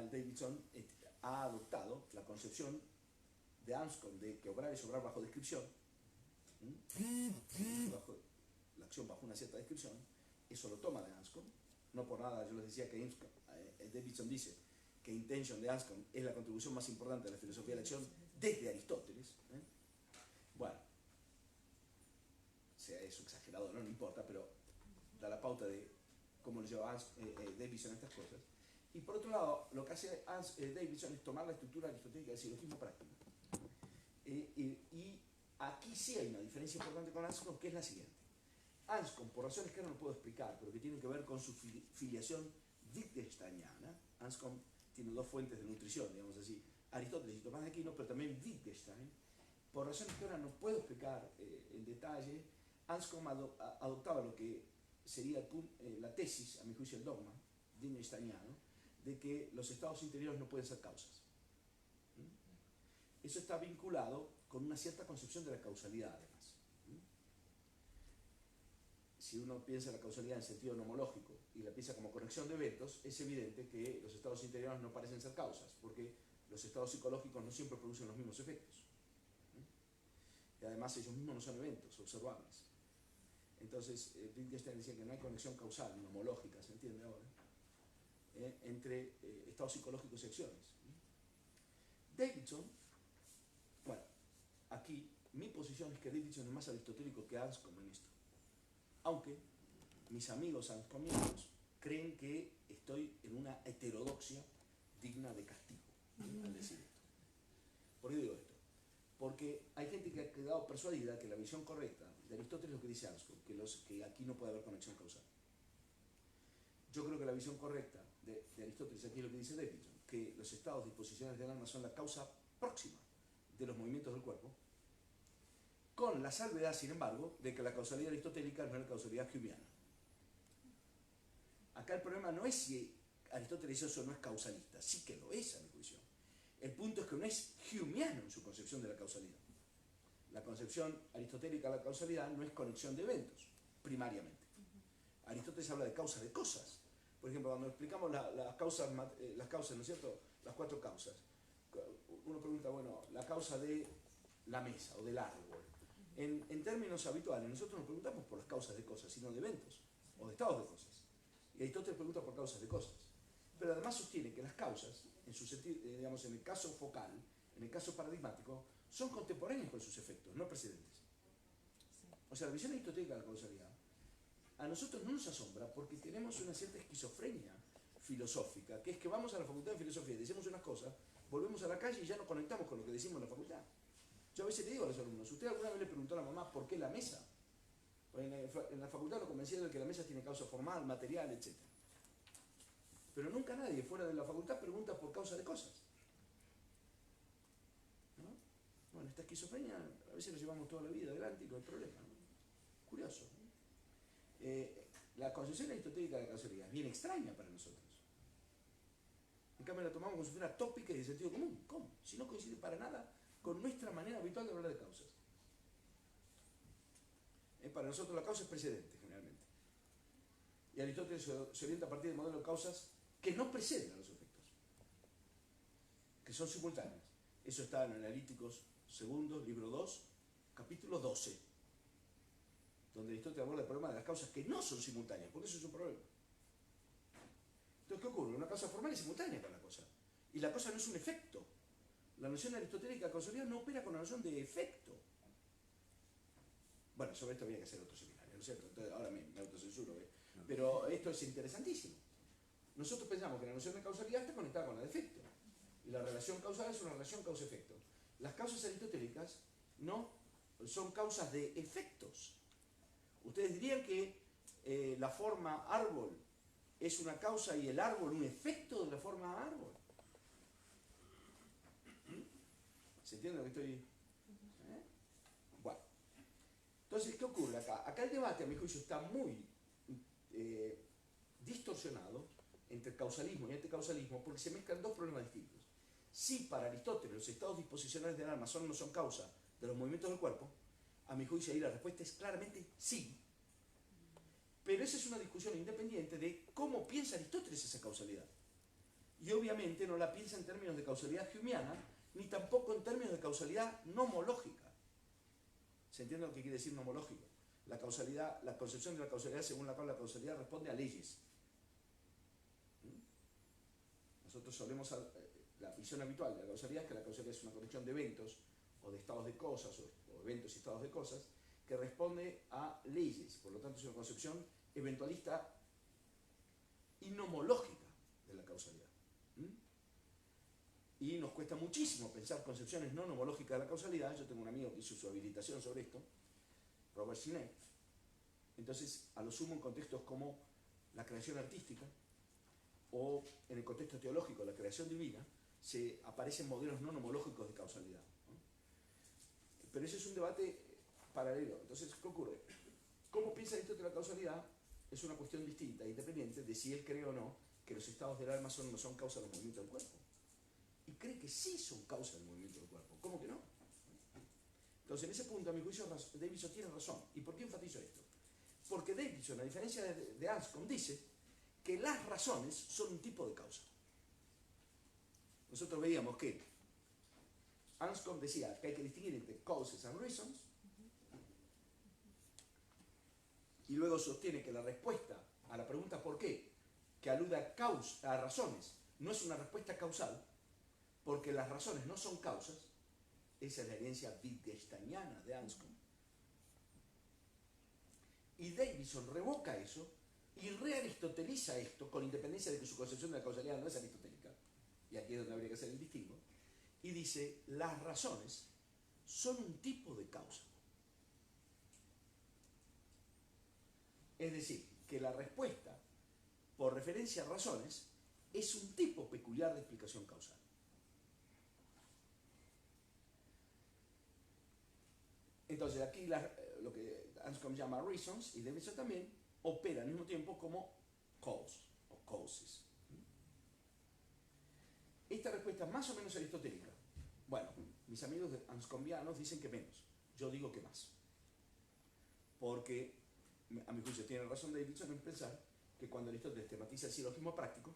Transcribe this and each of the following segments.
Donald Davidson ha adoptado la concepción de Anscombe de que obrar es obrar bajo descripción, la acción bajo una cierta descripción. Eso lo toma de Anscombe. No por nada yo les decía que Davidson dice que intention de Anscombe es la contribución más importante de la filosofía de la acción desde Aristóteles. Bueno, sea eso exagerado, no importa, pero da la pauta de cómo le lleva Davidson a estas cosas. Y por otro lado, lo que hace Davidson es tomar la estructura aristotélica del silogismo práctico. Y aquí sí hay una diferencia importante con Anscombe, que es la siguiente. Anscombe, por razones que ahora no puedo explicar, pero que tienen que ver con su filiación wittgensteiniana. Anscombe tiene dos fuentes de nutrición, digamos así, Aristóteles y Tomás de Aquino, pero también Wittgenstein. Por razones que ahora no puedo explicar en detalle, Anscombe adoptaba lo que sería la tesis, a mi juicio el dogma, wittgensteiniano, de que los estados interiores no pueden ser causas. Eso está vinculado con una cierta concepción de la causalidad, además. Si uno piensa en la causalidad en sentido nomológico y la piensa como conexión de eventos, es evidente que los estados interiores no parecen ser causas, porque los estados psicológicos no siempre producen los mismos efectos. Y además ellos mismos no son eventos observables. Entonces, Wittgenstein decía que no hay conexión causal, nomológica, ¿se entiende ahora? Entre estados psicológicos y acciones. Davidson, bueno, aquí mi posición es que Davidson es más aristotélico que Anscombe en esto. Aunque mis amigos anscomianos creen que estoy en una heterodoxia digna de castigo al decir esto. ¿Por qué digo esto? Porque hay gente que ha quedado persuadida que la visión correcta de Aristóteles es lo que dice Anscombe, que aquí no puede haber conexión causal. Yo creo que la visión correcta de Aristóteles aquí es lo que dice Davidson, que los estados disposicionales del alma son la causa próxima de los movimientos del cuerpo, con la salvedad, sin embargo, de que la causalidad aristotélica no es la causalidad humeana. Acá el problema no es si Aristóteles eso no es causalista, sí que lo es a mi juicio. El punto es que no es humeano en su concepción de la causalidad. La concepción aristotélica de la causalidad no es conexión de eventos, primariamente. Aristóteles habla de causas de cosas. Por ejemplo, cuando explicamos las causas, ¿no es cierto? Las cuatro causas. Uno pregunta, bueno, la causa de la mesa o del árbol. En términos habituales, nosotros nos preguntamos por las causas de cosas, sino de eventos o de estados de cosas. Y Aristóteles pregunta por causas de cosas. Pero además sostiene que las causas, en su sentido, digamos, en el caso focal, en el caso paradigmático, son contemporáneas con sus efectos, no precedentes. O sea, la visión aristotélica de la causalidad a nosotros no nos asombra porque tenemos una cierta esquizofrenia filosófica, que es que vamos a la facultad de filosofía y decimos unas cosas, volvemos a la calle y ya no conectamos con lo que decimos en la facultad. Yo a veces le digo a los alumnos, ¿usted alguna vez le preguntó a la mamá por qué la mesa? Pues en la facultad lo convencieron de que la mesa tiene causa formal, material, etc. Pero nunca nadie fuera de la facultad pregunta por causa de cosas. ¿No? Bueno, esta esquizofrenia a veces lo llevamos toda la vida adelante y no hay problema, ¿no? Curioso, ¿no? La concepción aristotélica de la causalidad es bien extraña para nosotros. En cambio la tomamos como si fuera tópica y de sentido común. ¿Cómo? Si no coincide para nada con nuestra manera habitual de hablar de causas. Para nosotros la causa es precedente, generalmente. Y Aristóteles se orienta a partir del modelo de causas que no preceden a los efectos, que son simultáneas. Eso está en Analíticos Segundos, libro 2, capítulo 12, donde Aristóteles aborda el problema de las causas que no son simultáneas, porque eso es un problema. Entonces, ¿qué ocurre? Una causa formal es simultánea para la cosa, y la cosa no es un efecto. La noción aristotélica de causalidad no opera con la noción de efecto. Bueno, sobre esto habría que hacer otro seminario, ¿no es cierto? Entonces, ahora me autocensuro, ¿eh? Pero esto es interesantísimo. Nosotros pensamos que la noción de causalidad está conectada con la de efecto, y la relación causal es una relación causa-efecto. Las causas aristotélicas no son causas de efectos. Ustedes dirían que la forma árbol es una causa y el árbol un efecto de la forma árbol. ¿Se entiende lo que estoy...? Bueno. Entonces, ¿qué ocurre acá? Acá el debate, a mi juicio, está muy distorsionado entre causalismo y anticausalismo porque se mezclan dos problemas distintos. Si para Aristóteles los estados disposicionales del alma no son causa de los movimientos del cuerpo, a mi juicio ahí la respuesta es claramente sí. Pero esa es una discusión independiente de cómo piensa Aristóteles esa causalidad. Y obviamente no la piensa en términos de causalidad humeana, ni tampoco en términos de causalidad nomológica. ¿Se entiende lo que quiere decir nomológico? La causalidad, la concepción de la causalidad según la cual la causalidad responde a leyes. Nosotros solemos, la visión habitual de la causalidad es que la causalidad es una conexión de eventos o de estados de cosas o eventos y estados de cosas que responde a leyes. Por lo tanto es una concepción eventualista y nomológica de la causalidad. Y nos cuesta muchísimo pensar concepciones no nomológicas de la causalidad. Yo tengo un amigo que hizo su habilitación sobre esto, Robert Sinek. Entonces, a lo sumo en contextos como la creación artística o en el contexto teológico, la creación divina, se aparecen modelos no nomológicos de causalidad, ¿no? Pero ese es un debate paralelo. Entonces, ¿qué ocurre? ¿Cómo piensa Aristóteles la causalidad? Es una cuestión distinta, independiente de si él cree o no que los estados del alma no son causa de los movimientos del cuerpo. Y cree que sí son causa del movimiento del cuerpo. ¿Cómo que no? Entonces, en ese punto, a mi juicio, Davidson tiene razón. ¿Y por qué enfatizo esto? Porque Davidson, a diferencia de Anscombe, dice que las razones son un tipo de causa. Nosotros veíamos que Anscombe decía que hay que distinguir entre causes and reasons, y luego sostiene que la respuesta a la pregunta ¿por qué?, que alude a razones, no es una respuesta causal, porque las razones no son causas. Esa es la herencia wittgensteiniana de Anscombe. Y Davidson revoca eso y rearistoteliza esto, con independencia de que su concepción de la causalidad no es aristotélica, y aquí es donde habría que hacer el distingo, y dice, las razones son un tipo de causa. Es decir, que la respuesta por referencia a razones es un tipo peculiar de explicación causal. Entonces aquí lo que Anscombe llama reasons, y Davidson también, opera al mismo tiempo como cause o causes. Esta respuesta es más o menos aristotélica. Bueno, mis amigos anscombianos dicen que menos. Yo digo que más. Porque, a mi juicio, tiene razón Davidson en pensar que cuando Aristóteles tematiza el silogismo práctico,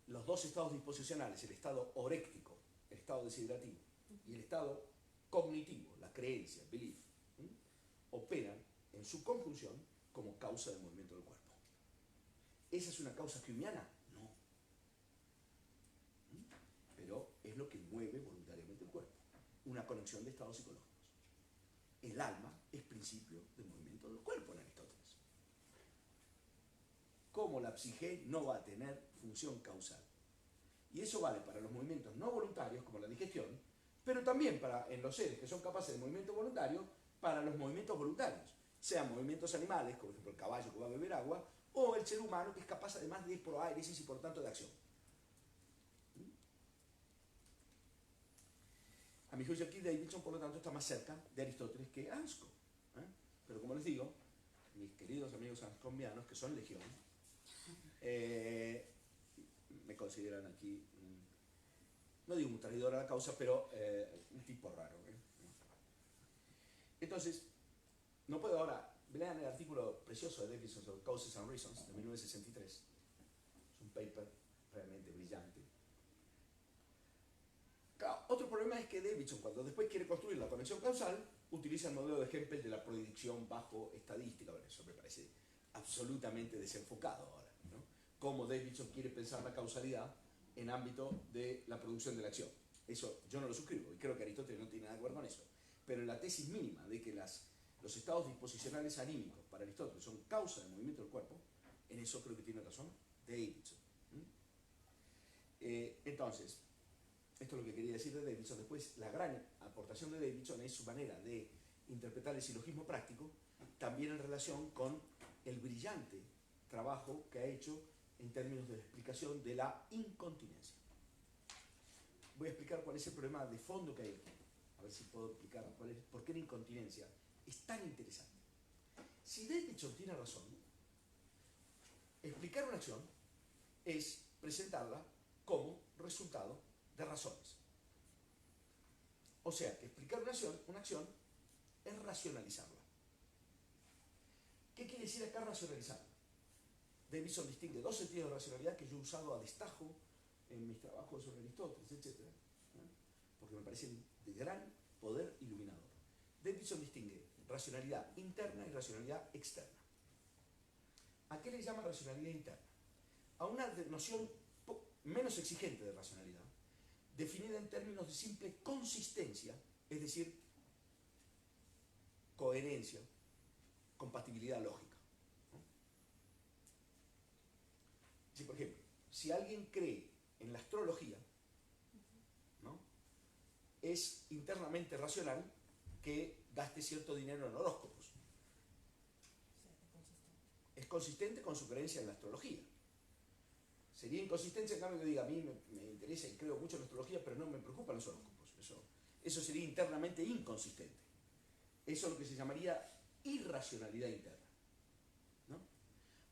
los dos estados disposicionales, el estado oréctico, el estado desiderativo, y el estado cognitivo, la creencia, el belief, operan en su conjunción como causa del movimiento del cuerpo. ¿Esa es una causa humeana? No. Pero es lo que mueve voluntariamente el cuerpo. Una conexión de estados psicológicos. El alma es principio del movimiento del cuerpo en Aristóteles. ¿Cómo la psique no va a tener función causal? Y eso vale para los movimientos no voluntarios, como la digestión, pero también en los seres que son capaces de movimiento voluntario, para los movimientos voluntarios, sean movimientos animales, como por ejemplo el caballo que va a beber agua, o el ser humano que es capaz además de ir por aéresis y por tanto de acción. A mi juicio aquí Davidson, por lo tanto, está más cerca de Aristóteles que Anscombe. Pero como les digo, mis queridos amigos anscombianos, que son legión, me consideran aquí, no digo un traidor a la causa, pero un tipo raro. Entonces, no puedo ahora, lean el artículo precioso de Davidson sobre Causes and Reasons de 1963. Es un paper realmente brillante. Claro, otro problema es que Davidson, cuando después quiere construir la conexión causal, utiliza el modelo de Hempel de la predicción bajo estadística. Bueno, eso me parece absolutamente desenfocado ahora, ¿no? Cómo Davidson quiere pensar la causalidad en ámbito de la producción de la acción. Eso yo no lo suscribo y creo que Aristóteles no tiene nada que ver con eso. Pero en la tesis mínima de que los estados disposicionales anímicos para Aristóteles son causa del movimiento del cuerpo, en eso creo que tiene razón Davidson. Entonces, esto es lo que quería decir de Davidson. Después, la gran aportación de Davidson es su manera de interpretar el silogismo práctico, también en relación con el brillante trabajo que ha hecho en términos de la explicación de la incontinencia. Voy a explicar cuál es el problema de fondo que hay aquí. A ver si puedo explicar por qué la incontinencia es tan interesante. Si Davidson tiene razón, explicar una acción es presentarla como resultado de razones. O sea, que explicar una acción es racionalizarla. ¿Qué quiere decir acá racionalizarla? Davidson distingue dos sentidos de racionalidad que yo he usado a destajo en mis trabajos sobre Aristóteles, etc., porque me parecen de gran poder iluminador. Davidson distingue racionalidad interna y racionalidad externa. ¿A qué le llama racionalidad interna? A una noción menos exigente de racionalidad, definida en términos de simple consistencia, es decir, coherencia, compatibilidad lógica. Si, por ejemplo, si alguien cree en la astrología, ¿no?, es internamente racional que gaste cierto dinero en horóscopos. Es consistente con su creencia en la astrología. Sería inconsistente en cambio que diga, a mí me interesa y creo mucho en la astrología, pero no me preocupan los horóscopos. Eso sería internamente inconsistente. Eso es lo que se llamaría irracionalidad interna, ¿no?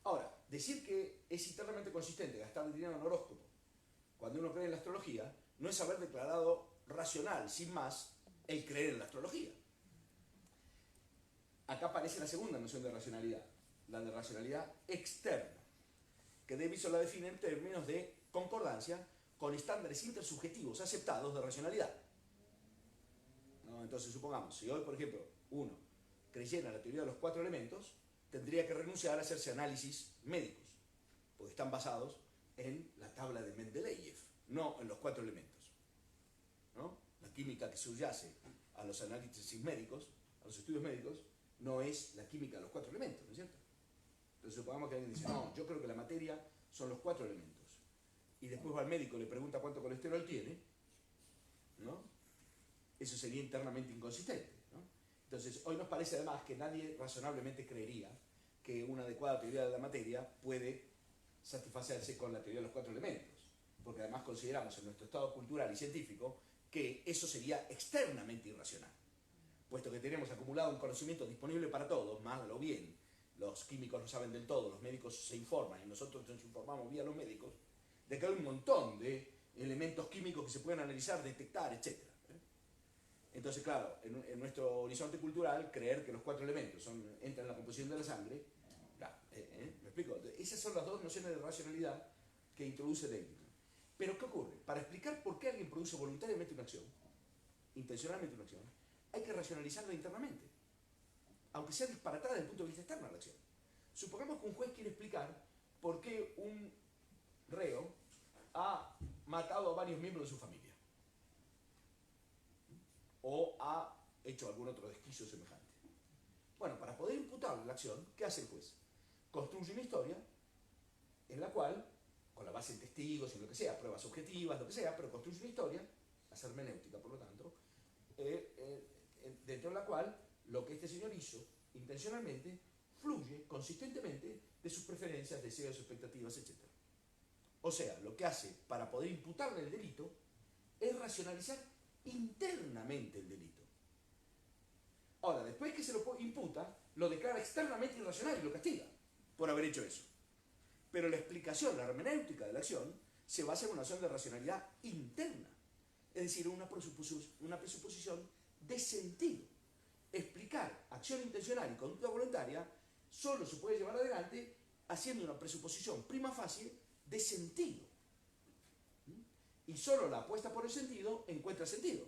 Ahora, decir que es internamente consistente gastar dinero en horóscopo cuando uno cree en la astrología no es haber declarado racional, sin más, el creer en la astrología. Acá aparece la segunda noción de racionalidad, la de racionalidad externa, que Davidson la define en términos de concordancia con estándares intersubjetivos aceptados de racionalidad, ¿no? Entonces, supongamos, si hoy, por ejemplo, uno creyera en la teoría de los 4 elementos, tendría que renunciar a hacerse análisis médicos, porque están basados en la tabla de Mendeleev, no en los 4 elementos, ¿no? La química que subyace a los análisis médicos, a los estudios médicos, no es la química de los 4 elementos, ¿no es cierto? Entonces supongamos que alguien dice, no, yo creo que la materia son los 4 elementos, y después va al médico y le pregunta cuánto colesterol tiene, ¿no? Eso sería internamente inconsistente, ¿no? Entonces, hoy nos parece además que nadie razonablemente creería que una adecuada teoría de la materia puede satisfacerse con la teoría de los 4 elementos, porque además consideramos en nuestro estado cultural y científico que eso sería externamente irracional, puesto que tenemos acumulado un conocimiento disponible para todos, más o bien, los químicos lo saben del todo, los médicos se informan y nosotros nos informamos vía los médicos, de que hay un montón de elementos químicos que se pueden analizar, detectar, etc. Entonces, claro, en nuestro horizonte cultural, creer que los 4 elementos entran en la composición de la sangre, ¿me explico? Esas son las dos nociones de racionalidad que introduce Davidson. Pero, ¿qué ocurre? Para explicar por qué alguien produce voluntariamente una acción, intencionalmente una acción, hay que racionalizarla internamente, aunque sea disparatada desde el punto de vista externo a la acción. Supongamos que un juez quiere explicar por qué un reo ha matado a varios miembros de su familia, o ha hecho algún otro desquicio semejante. Bueno, para poder imputarle la acción, ¿qué hace el juez? Construye una historia en la cual, con la base en testigos, en lo que sea, pruebas objetivas, lo que sea, pero construye una historia, la hermenéutica por lo tanto, dentro de la cual lo que este señor hizo intencionalmente fluye consistentemente de sus preferencias, deseos, expectativas, etc. O sea, lo que hace para poder imputarle el delito es racionalizar internamente el delito. Ahora, después que se lo imputa, lo declara externamente irracional y lo castiga por haber hecho eso. Pero la explicación, la hermenéutica de la acción, se basa en una acción de racionalidad interna, es decir, una presuposición de sentido. Explicar acción intencional y conducta voluntaria solo se puede llevar adelante haciendo una presuposición prima facie de sentido. Y solo la apuesta por el sentido encuentra sentido.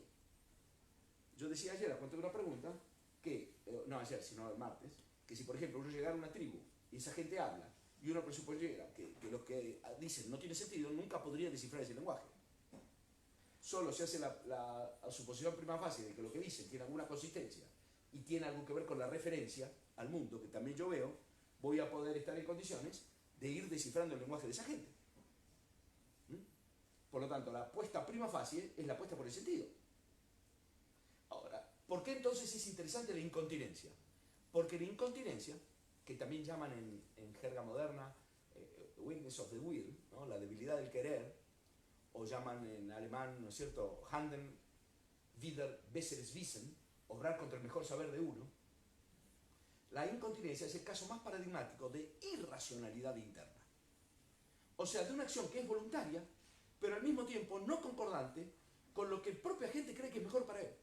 Yo decía ayer, a cuento de una pregunta, que, no ayer, sino el martes, que si por ejemplo uno llegara a una tribu y esa gente habla y uno presuponiera que lo que dicen no tiene sentido, nunca podría descifrar ese lenguaje. Solo se hace la suposición prima facie de que lo que dicen tiene alguna consistencia y tiene algo que ver con la referencia al mundo, que también yo veo, voy a poder estar en condiciones de ir descifrando el lenguaje de esa gente. Por lo tanto, la apuesta prima facie es la apuesta por el sentido. Ahora, ¿por qué entonces es interesante la incontinencia? Porque la incontinencia, que también llaman en jerga moderna weakness of the will, ¿no?, la debilidad del querer, o llaman en alemán, ¿no es cierto?, Handeln wider besseres Wissen, obrar contra el mejor saber de uno. La incontinencia es el caso más paradigmático de irracionalidad interna. O sea, de una acción que es voluntaria, pero al mismo tiempo no concordante con lo que el propio agente cree que es mejor para él.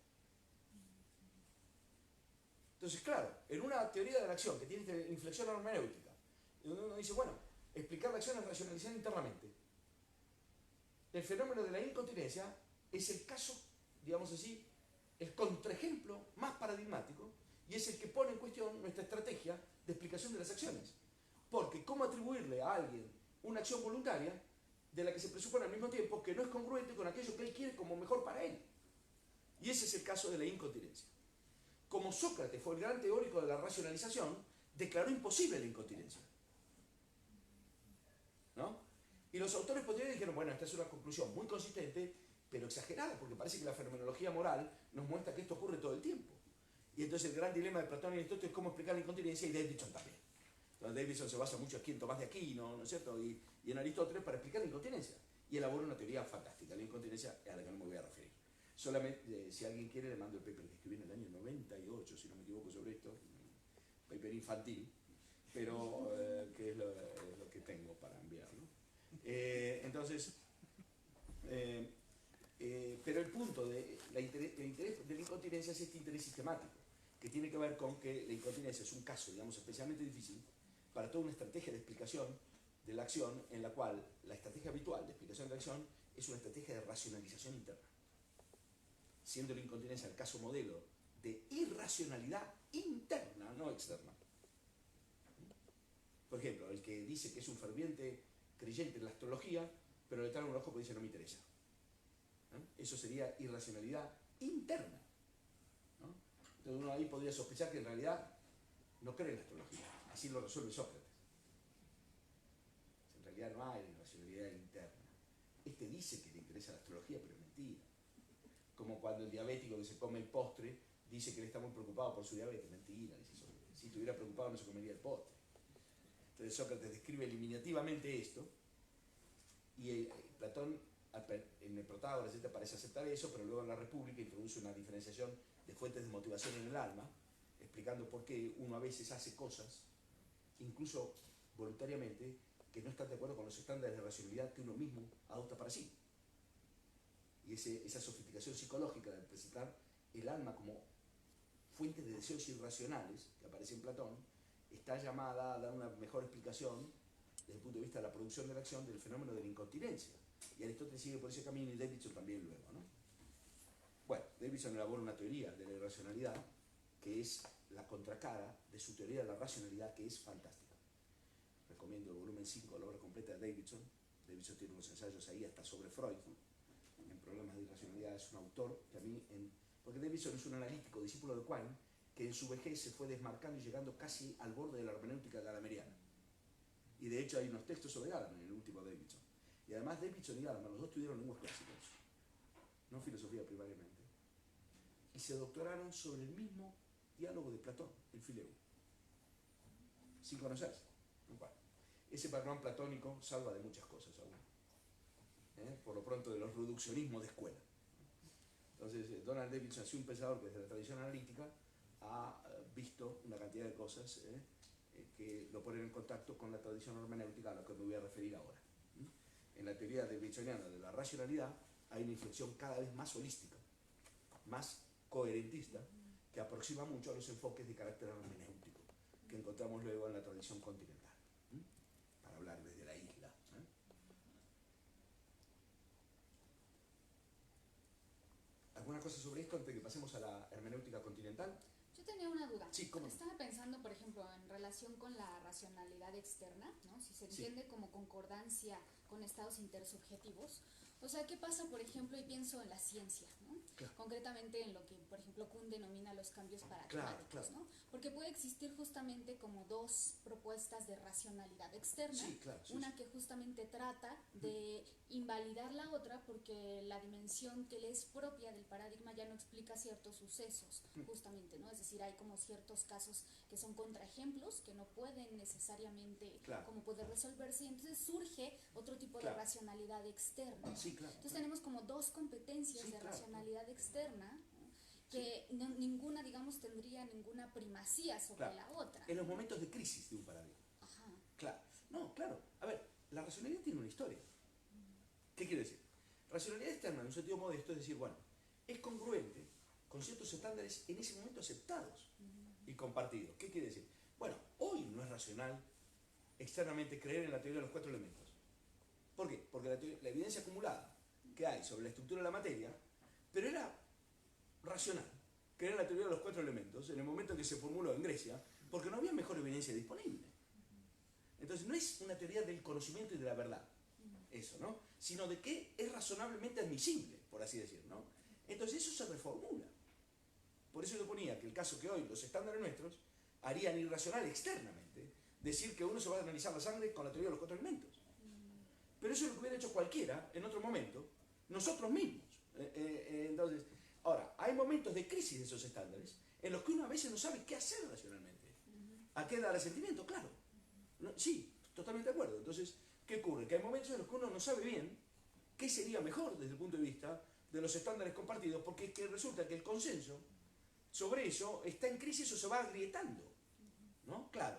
Entonces, claro, en una teoría de la acción que tiene esta inflexión hermenéutica, uno dice, bueno, explicar la acción es racionalizar internamente. el fenómeno de la incontinencia es el caso, digamos así, el contraejemplo más paradigmático y es el que pone en cuestión nuestra estrategia de explicación de las acciones. Porque ¿cómo atribuirle a alguien una acción voluntaria de la que se presupone al mismo tiempo que no es congruente con aquello que él quiere como mejor para él? Y ese es el caso de la incontinencia. Como Sócrates fue el gran teórico de la racionalización, declaró imposible la incontinencia, ¿no? Y los autores posteriores dijeron, bueno, esta es una conclusión muy consistente, pero exagerada, porque parece que la fenomenología moral nos muestra que esto ocurre todo el tiempo. Y entonces el gran dilema de Platón y Aristóteles es cómo explicar la incontinencia, y Davidson también. Entonces Davidson se basa mucho aquí en Tomás de Aquino, ¿no es cierto? Y en Aristóteles para explicar la incontinencia. Y elabora una teoría fantástica, la incontinencia, a la que no me voy a referir. Solamente, si alguien quiere, le mando el paper que escribí en el año 98, si no me equivoco, sobre esto. Un paper infantil, pero que es lo que tengo para enviarlo. Pero el punto de el interés de la incontinencia es este interés sistemático, que tiene que ver con que la incontinencia es un caso, digamos, especialmente difícil para toda una estrategia de explicación de la acción, en la cual la estrategia habitual de explicación de la acción es una estrategia de racionalización interna, siendo la incontinencia el caso modelo de irracionalidad interna, no externa. Por ejemplo, el que dice que es un ferviente creyente en la astrología, pero le trae un horóscopo y dice no me interesa. Eso sería irracionalidad interna, ¿no? Entonces uno ahí podría sospechar que en realidad no cree en la astrología. Así lo resuelve Sócrates. En realidad no hay irracionalidad interna. Este dice que le interesa la astrología, pero es mentira. Como cuando el diabético que se come el postre dice que él está muy preocupado por su diabetes. Mentira, dice Sócrates. Si estuviera preocupado no se comería el postre. Entonces Sócrates describe eliminativamente esto y Platón en el Protágoras parece aceptar eso, pero luego en la República introduce una diferenciación de fuentes de motivación en el alma, explicando por qué uno a veces hace cosas, incluso voluntariamente, que no están de acuerdo con los estándares de racionalidad que uno mismo adopta para sí. Y esa sofisticación psicológica de presentar el alma como fuente de deseos irracionales, que aparece en Platón, está llamada a dar una mejor explicación desde el punto de vista de la producción de la acción del fenómeno de la incontinencia. Y Aristóteles sigue por ese camino y Davidson también luego, ¿no? Bueno, Davidson elabora una teoría de la irracionalidad que es la contracara de su teoría de la racionalidad, que es fantástica. Recomiendo el volumen 5, la obra completa de Davidson. Davidson tiene unos ensayos ahí hasta sobre Freud, ¿no? En problemas de irracionalidad. Es un autor que a mí, porque Davidson es un analítico, discípulo de Quine, que en su vejez se fue desmarcando y llegando casi al borde de la hermenéutica galameriana. Y de hecho hay unos textos sobre Gadamer en el último Davidson. Y además Davidson y Gadamer, los dos estudiaron lenguas clásicas, no filosofía primariamente, y se doctoraron sobre el mismo diálogo de Platón, el Fileo, sin conocerse. Bueno, ese patrón platónico salva de muchas cosas aún, por lo pronto de los reduccionismos de escuela. Entonces Donald Davidson, así un pensador que desde la tradición analítica ha visto una cantidad de cosas que lo ponen en contacto con la tradición hermenéutica a la que me voy a referir ahora. En la teoría davidsoniana de la racionalidad hay una inflexión cada vez más holística, más coherentista, que aproxima mucho a los enfoques de carácter hermenéutico que encontramos luego en la tradición continental, para hablar desde la isla. ¿Alguna cosa sobre esto antes de que pasemos a la hermenéutica continental? Yo tenía una duda. Sí, ¿cómo no? Estaba pensando, por ejemplo, en relación con la racionalidad externa, ¿no? Si se entiende como concordancia con estados intersubjetivos. O sea, ¿qué pasa, por ejemplo, y pienso en la ciencia, ¿no? Claro. Concretamente en lo que, por ejemplo, Kuhn denomina los cambios paradigmáticos, claro. ¿no? Porque puede existir justamente como dos propuestas de racionalidad externa. Sí, claro, una que justamente trata de invalidar la otra porque la dimensión que le es propia del paradigma ya no explica ciertos sucesos, justamente, ¿no? Es decir, hay como ciertos casos que son contraejemplos que no pueden necesariamente como poder resolverse, y entonces surge otro tipo de racionalidad externa. Sí, claro. Entonces tenemos como dos competencias de racionalidad externa, ¿no? Que ninguna, digamos, tendría ninguna primacía sobre la otra. En los momentos de crisis de un paradigma. Ajá. Claro. No, claro. A ver, la racionalidad tiene una historia. ¿Qué quiere decir? Racionalidad externa, en un sentido modesto, es decir, bueno, es congruente con ciertos estándares en ese momento aceptados y compartidos. ¿Qué quiere decir? Bueno, hoy no es racional externamente creer en la teoría de los 4 elementos. ¿Por qué? Porque la evidencia acumulada que hay sobre la estructura de la materia, pero era racional, que era la teoría de los 4 elementos, en el momento en que se formuló en Grecia, porque no había mejor evidencia disponible. Entonces no es una teoría del conocimiento y de la verdad, eso, ¿no? Sino de que es razonablemente admisible, por así decir, ¿no? Entonces eso se reformula. Por eso yo ponía que el caso que hoy los estándares nuestros harían irracional externamente decir que uno se va a analizar la sangre con la teoría de los 4 elementos. Pero eso es lo que hubiera hecho cualquiera en otro momento, nosotros mismos. Entonces, ahora, hay momentos de crisis de esos estándares en los que uno a veces no sabe qué hacer racionalmente. ¿A qué dar sentimiento? Claro. No, sí, totalmente de acuerdo. Entonces, ¿qué ocurre? Que hay momentos en los que uno no sabe bien qué sería mejor desde el punto de vista de los estándares compartidos, porque es que resulta que el consenso sobre eso está en crisis o se va agrietando, ¿no? Claro.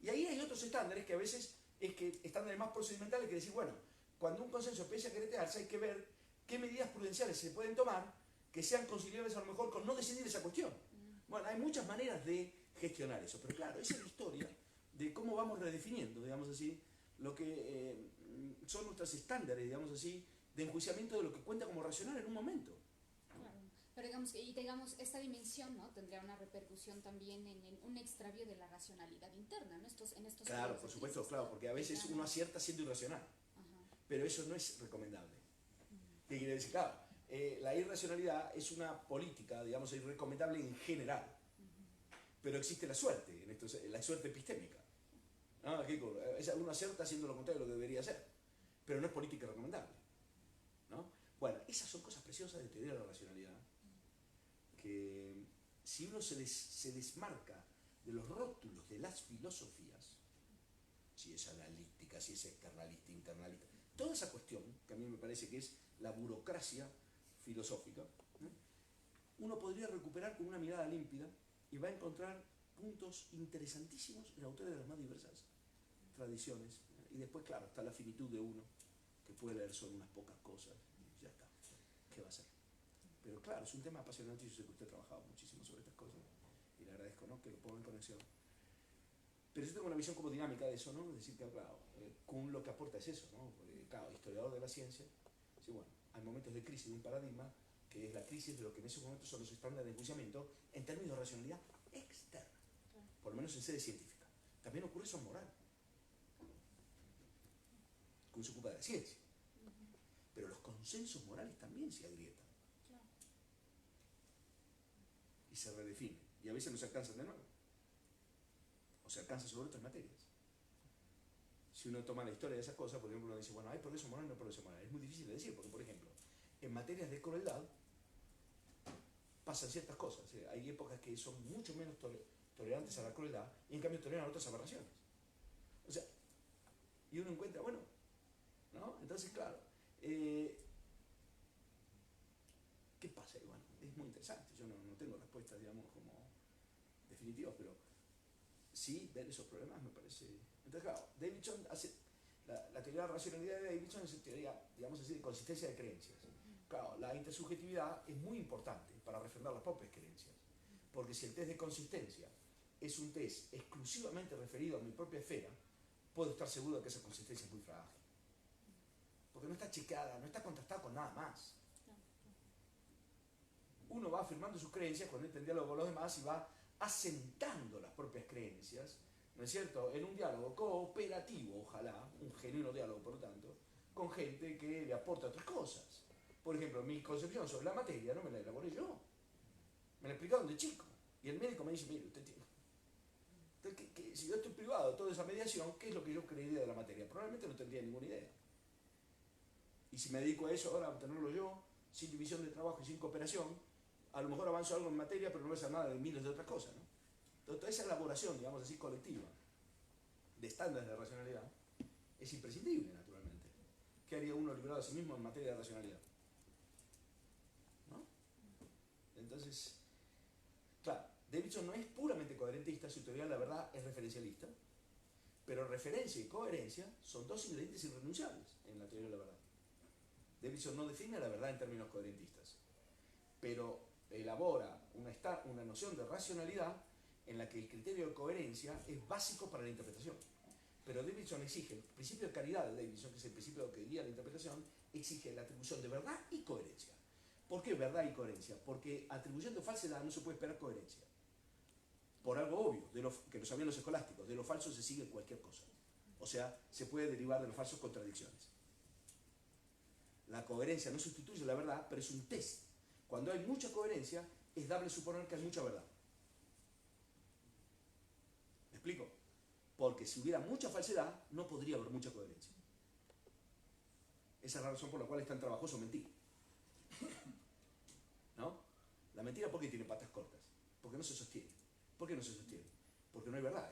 Y ahí hay otros estándares que a veces es que estándares más procedimentales que decir, bueno, cuando un consenso empieza a agrietarse hay que ver qué medidas prudenciales se pueden tomar que sean conciliables a lo mejor con no decidir esa cuestión. Bueno, hay muchas maneras de gestionar eso, pero claro, esa es la historia de cómo vamos redefiniendo, digamos así, lo que son nuestros estándares, digamos así, de enjuiciamiento de lo que cuenta como racional en un momento. Claro. Pero digamos, esta dimensión, ¿no?, tendría una repercusión también en un extravío de la racionalidad interna, ¿no? En estos claro, por supuesto, claro, porque a veces uno acierta siendo irracional, pero eso no es recomendable. ¿Qué quiere decir? Claro, la irracionalidad es una política, digamos, irrecomendable en general, pero existe la suerte, en esto, la suerte epistémica. ¿No? Uno acierta haciendo lo contrario de lo que debería hacer, pero no es política recomendable, ¿no? Bueno, esas son cosas preciosas de teoría de la racionalidad, que si uno se desmarca de los rótulos de las filosofías, si es analítica, si es externalista, internalista, toda esa cuestión, que a mí me parece que es la burocracia filosófica, uno podría recuperar con una mirada límpida y va a encontrar puntos interesantísimos en autores de las más diversas tradiciones. Y después, claro, está la finitud de uno, que puede leer solo unas pocas cosas y ya está. ¿Qué va a hacer? Pero claro, es un tema apasionante y yo sé que usted ha trabajado muchísimo sobre estas cosas y le agradezco, ¿no?, que lo ponga en conexión. Pero yo tengo una visión como dinámica de eso, ¿no? Es decir, que claro, Kuhn lo que aporta es eso, ¿no? Porque, claro, historiador de la ciencia, sí, bueno, hay momentos de crisis de un paradigma que es la crisis de lo que en esos momentos son los estándares de enjuiciamiento en términos de racionalidad externa, por lo menos en sede científica. También ocurre eso en moral. Kuhn se ocupa de la ciencia, pero los consensos morales también se agrietan y se redefinen, y a veces no se alcanzan de nuevo, o se alcanzan sobre otras materias. Si uno toma la historia de esas cosas, por ejemplo, uno dice, bueno, hay progreso moral o no hay progreso moral. Es muy difícil de decir, porque, por ejemplo, en materias de crueldad pasan ciertas cosas. Hay épocas que son mucho menos tolerantes a la crueldad y en cambio toleran otras aberraciones. O sea, y uno encuentra, bueno, ¿no? Entonces, claro, ¿qué pasa? Y bueno, es muy interesante. Yo no tengo respuestas, digamos, como definitivas, pero sí ver esos problemas me parece. Entonces, claro, Davidson hace la teoría de la racionalidad de Davidson es teoría, digamos así, de consistencia de creencias. Claro, la intersubjetividad es muy importante para refrendar las propias creencias, porque si el test de consistencia es un test exclusivamente referido a mi propia esfera, puedo estar seguro de que esa consistencia es muy frágil, porque no está chequeada, no está contrastada con nada más. Uno va afirmando sus creencias cuando entra en diálogo con los demás y va asentando las propias creencias, ¿no es cierto?, en un diálogo cooperativo, ojalá, un genuino diálogo, por lo tanto, con gente que le aporta otras cosas. Por ejemplo, mi concepción sobre la materia no me la elaboré yo, me la explicaron de chico. Y el médico me dice, mire, usted tiene... si yo estoy privado de toda esa mediación, ¿qué es lo que yo creería de la materia? Probablemente no tendría ninguna idea. Y si me dedico a eso ahora, a obtenerlo yo, sin división de trabajo y sin cooperación, a lo mejor avanzo algo en materia, pero no voy a hacer nada de miles de otras cosas, ¿no? Entonces, toda esa elaboración, digamos así, colectiva, de estándares de racionalidad, es imprescindible, naturalmente. ¿Qué haría uno liberado a sí mismo en materia de racionalidad? ¿No? Entonces, claro, Davidson no es puramente coherentista, su teoría de la verdad es referencialista, pero referencia y coherencia son dos ingredientes irrenunciables en la teoría de la verdad. Davidson no define la verdad en términos coherentistas, pero elabora una noción de racionalidad en la que el criterio de coherencia es básico para la interpretación. Pero Davidson exige, el principio de caridad de Davidson, que es el principio que guía la interpretación, exige la atribución de verdad y coherencia. ¿Por qué verdad y coherencia? Porque atribuyendo falsedad no se puede esperar coherencia. Por algo obvio, que lo sabían los escolásticos, de lo falso se sigue cualquier cosa. O sea, se puede derivar de los falsos contradicciones. La coherencia no sustituye la verdad, pero es un test. Cuando hay mucha coherencia, es dable suponer que hay mucha verdad. ¿Me explico? Porque si hubiera mucha falsedad, no podría haber mucha coherencia. Esa es la razón por la cual es tan trabajoso mentir. ¿No? La mentira, ¿por qué tiene patas cortas? Porque no se sostiene. ¿Por qué no se sostiene? Porque no hay verdad.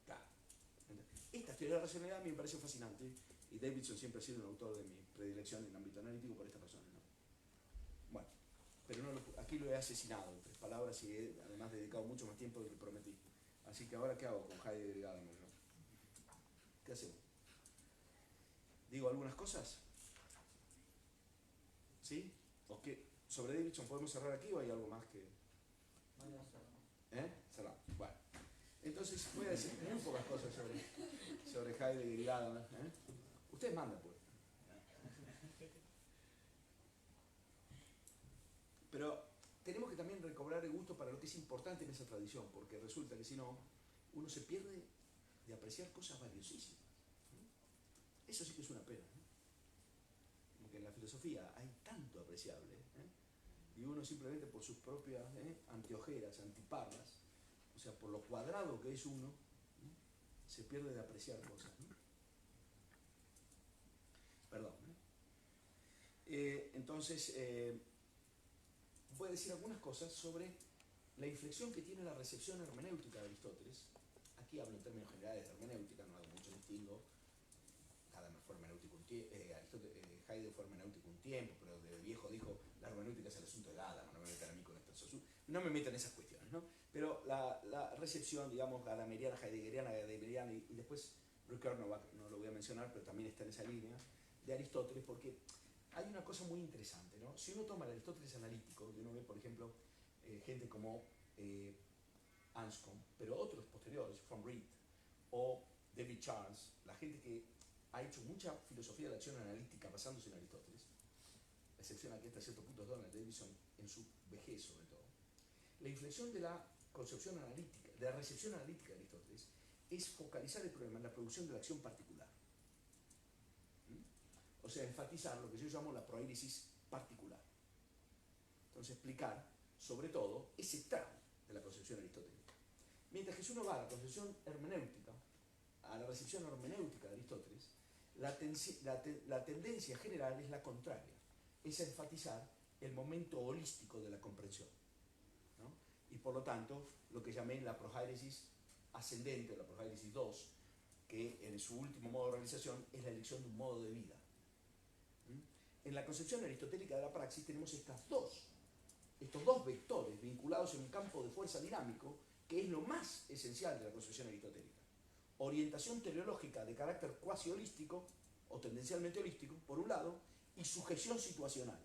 Claro. Esta teoría de la racionalidad a mí me parece fascinante y Davidson siempre ha sido un autor de mi predilección en el ámbito analítico por estas razones, ¿no? Bueno, pero no aquí lo he asesinado en 3 palabras y he además dedicado mucho más tiempo del que prometí. Así que ahora, ¿qué hago con Heidegger y Gadamer, no? ¿Qué hacemos? ¿Digo algunas cosas? ¿Sí? ¿O qué? ¿Sobre Davidson podemos cerrar aquí o hay algo más que...? Cerramos. Bueno. Entonces voy a decir muy pocas cosas sobre Heidegger y Gadamer. Ustedes mandan, pues. Pero tenemos que también recobrar el gusto para lo que es importante en esa tradición, porque resulta que si no, uno se pierde de apreciar cosas valiosísimas. Eso sí que es una pena. Como que en la filosofía hay tanto apreciable, y uno simplemente por sus propias anteojeras, antiparlas, o sea, por lo cuadrado que es uno, se pierde de apreciar cosas. Perdón. Entonces, voy a decir algunas cosas sobre la inflexión que tiene la recepción hermenéutica de Aristóteles. Aquí hablo en términos generales de hermenéutica, no hago mucho distingo. Gadamer fue hermenéutico Heidegger fue hermenéutico un tiempo, pero de viejo dijo, la hermenéutica es el asunto de Gadamer, no me metan a mí con estos asuntos. No me metan en esas cuestiones, ¿no? Pero la recepción, digamos, gadameriana, heideggeriana, y después Ricoeur no lo voy a mencionar, pero también está en esa línea, de Aristóteles, porque hay una cosa muy interesante, ¿no? Si uno toma el Aristóteles analítico, y uno ve, por ejemplo, gente como Anscombe, pero otros posteriores, von Wright o David Charles, la gente que ha hecho mucha filosofía de la acción analítica basándose en Aristóteles, la excepción aquí hasta cierto punto es Donald Davidson en su vejez sobre todo. La inflexión de la concepción analítica, de la recepción analítica de Aristóteles, es focalizar el problema en la producción de la acción particular. O sea, enfatizar lo que yo llamo la proéresis particular. Entonces, explicar, sobre todo, ese tramo de la concepción aristotélica. Mientras que si uno va a la concepción hermenéutica, a la recepción hermenéutica de Aristóteles, la tendencia general es la contraria, es enfatizar el momento holístico de la comprensión, ¿no? Y por lo tanto, lo que llamé la prohairesis ascendente, la prohairesis 2, que en su último modo de realización es la elección de un modo de vida. En la concepción aristotélica de la praxis tenemos estos dos vectores vinculados en un campo de fuerza dinámico que es lo más esencial de la concepción aristotélica. Orientación teleológica de carácter cuasi holístico o tendencialmente holístico, por un lado, y sujeción situacional.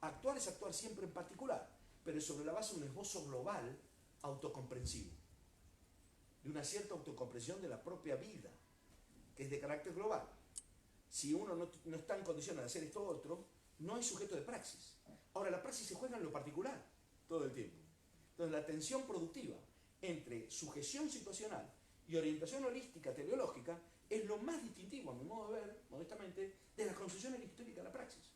Actuar es actuar siempre en particular, pero sobre la base de un esbozo global autocomprensivo, de una cierta autocomprensión de la propia vida, que es de carácter global. Si uno no está en condiciones de hacer esto o otro, no hay sujeto de praxis. Ahora, la praxis se juega en lo particular todo el tiempo. Entonces, la tensión productiva entre sujeción situacional y orientación holística teleológica es lo más distintivo, a mi modo de ver, modestamente, de la concepción aristotélica de la praxis.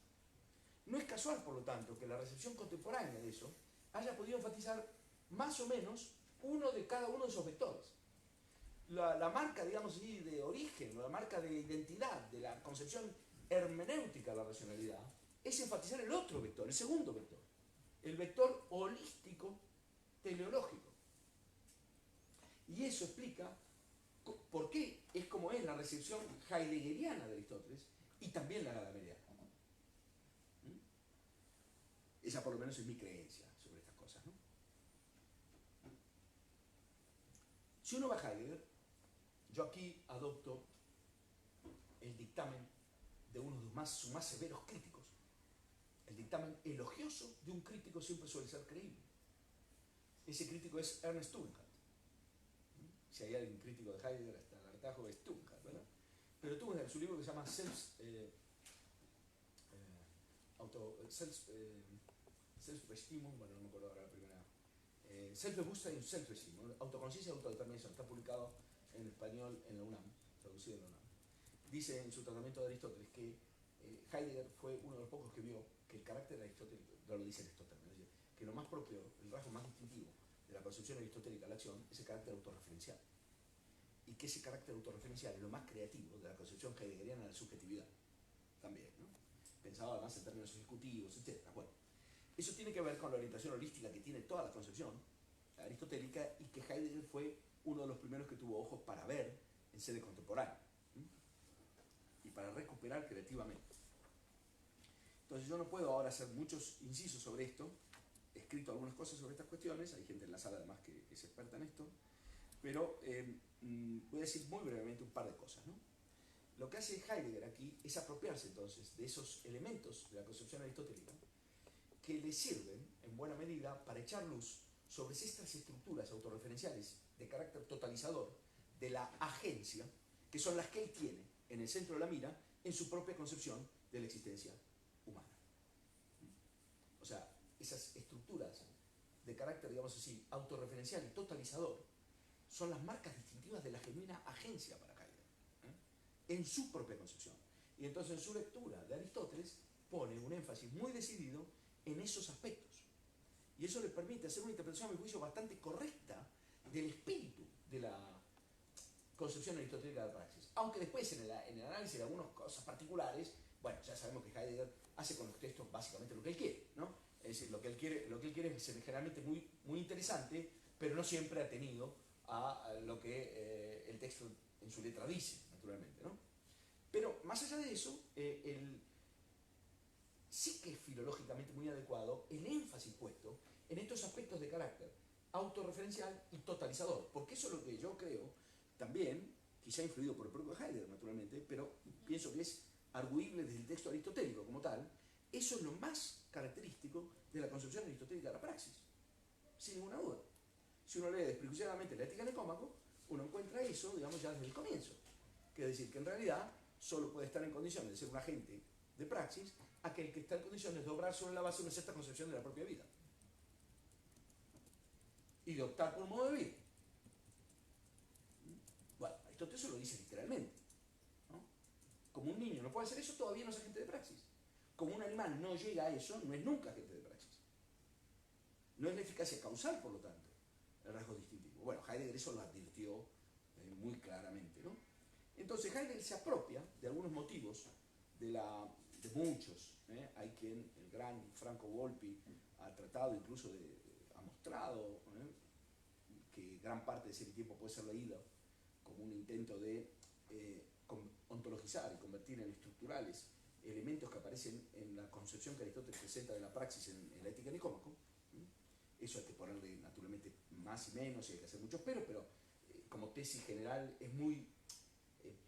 No es casual, por lo tanto, que la recepción contemporánea de eso haya podido enfatizar más o menos cada uno de esos vectores. La marca, digamos así, de origen, la marca de identidad de la concepción hermenéutica de la racionalidad es enfatizar el otro vector, el segundo vector, el vector holístico teleológico. Y eso explica por qué es como es la recepción heideggeriana de Aristóteles y también la gadameriana. Esa por lo menos es mi creencia sobre estas cosas, ¿no? Si uno va a Heidegger, yo aquí adopto el dictamen de uno de sus más severos críticos. El dictamen elogioso de un crítico siempre suele ser creíble. Ese crítico es Ernest Turnhat. Si hay alguien crítico de Heidegger hasta el hartazgo es Turnhat, ¿verdad? Pero tuvo su libro que se llama Self-Bestimmung, bueno, no me acuerdo ahora la primera. Self-Bewusstsein und Selbstbestimmung, autoconciencia y autodeterminación, está publicado en español en la UNAM, traducido en la UNAM. Dice en su tratamiento de Aristóteles que Heidegger fue uno de los pocos que vio que el carácter aristotélico, lo dice Aristóteles, ¿no? Que lo más propio, el rasgo más distintivo de la concepción aristotélica de la acción es el carácter autorreferencial. Y que ese carácter autorreferencial es lo más creativo de la concepción heideggeriana de la subjetividad también, ¿no? Pensaba además en términos ejecutivos, etc. Bueno, eso tiene que ver con la orientación holística que tiene toda la concepción aristotélica y que Heidegger fue uno de los primeros que tuvo ojos para ver en sede contemporánea y para recuperar creativamente. Entonces yo no puedo ahora hacer muchos incisos sobre esto, he escrito algunas cosas sobre estas cuestiones, hay gente en la sala además que es experta en esto, pero voy a decir muy brevemente un par de cosas, ¿no? Lo que hace Heidegger aquí es apropiarse entonces de esos elementos de la concepción aristotélica que le sirven en buena medida para echar luz sobre estas estructuras autorreferenciales de carácter totalizador de la agencia, que son las que él tiene en el centro de la mira en su propia concepción de la existencia humana. O sea, esas estructuras de carácter, digamos así, autorreferencial y totalizador son las marcas distintivas de la genuina agencia para Heidegger, en su propia concepción. Y entonces en su lectura de Aristóteles pone un énfasis muy decidido en esos aspectos. Y eso le permite hacer una interpretación, a mi juicio, bastante correcta del espíritu de la concepción aristotélica de la praxis. Aunque después en el análisis de algunas cosas particulares, bueno, ya sabemos que Heidegger hace con los textos básicamente lo que él quiere, ¿no? Es decir, lo que él quiere es generalmente muy, muy interesante, pero no siempre atenido a lo que el texto en su letra dice, naturalmente, ¿no? Pero más allá de eso, sí que es filológicamente muy adecuado el énfasis puesto en estos aspectos de carácter autorreferencial y totalizador, porque eso es lo que yo creo también, quizá influido por el propio Heidegger, naturalmente, pero pienso que es arguible desde el texto aristotélico como tal, eso es lo más característico de la concepción aristotélica de la praxis, sin ninguna duda. Si uno lee desprejuiciadamente la Ética de Nicómaco, uno encuentra eso, digamos, ya desde el comienzo. Que es decir, que en realidad solo puede estar en condiciones de ser un agente de praxis aquel que está en condiciones de obrar sobre la base de una cierta concepción de la propia vida. Y de optar por un modo de vida. Bueno, Aristóteles eso lo dice literalmente, ¿no? Como un niño no puede hacer eso, todavía no es agente de praxis. Como un animal no llega a eso, no es nunca agente de praxis. No es la eficacia causal, por lo tanto, el rasgo distintivo. Bueno, Heidegger eso lo advirtió muy claramente, ¿no? Entonces Heidegger se apropia de algunos motivos de muchos. Hay quien, el gran Franco Volpi, ha tratado incluso ha mostrado que gran parte de ese tiempo puede ser leído como un intento de ontologizar y convertir en estructurales elementos que aparecen en la concepción que Aristóteles presenta de la praxis en la Ética de Nicómaco. Eso hay que ponerle naturalmente más y menos y hay que hacer muchos pero como tesis general es muy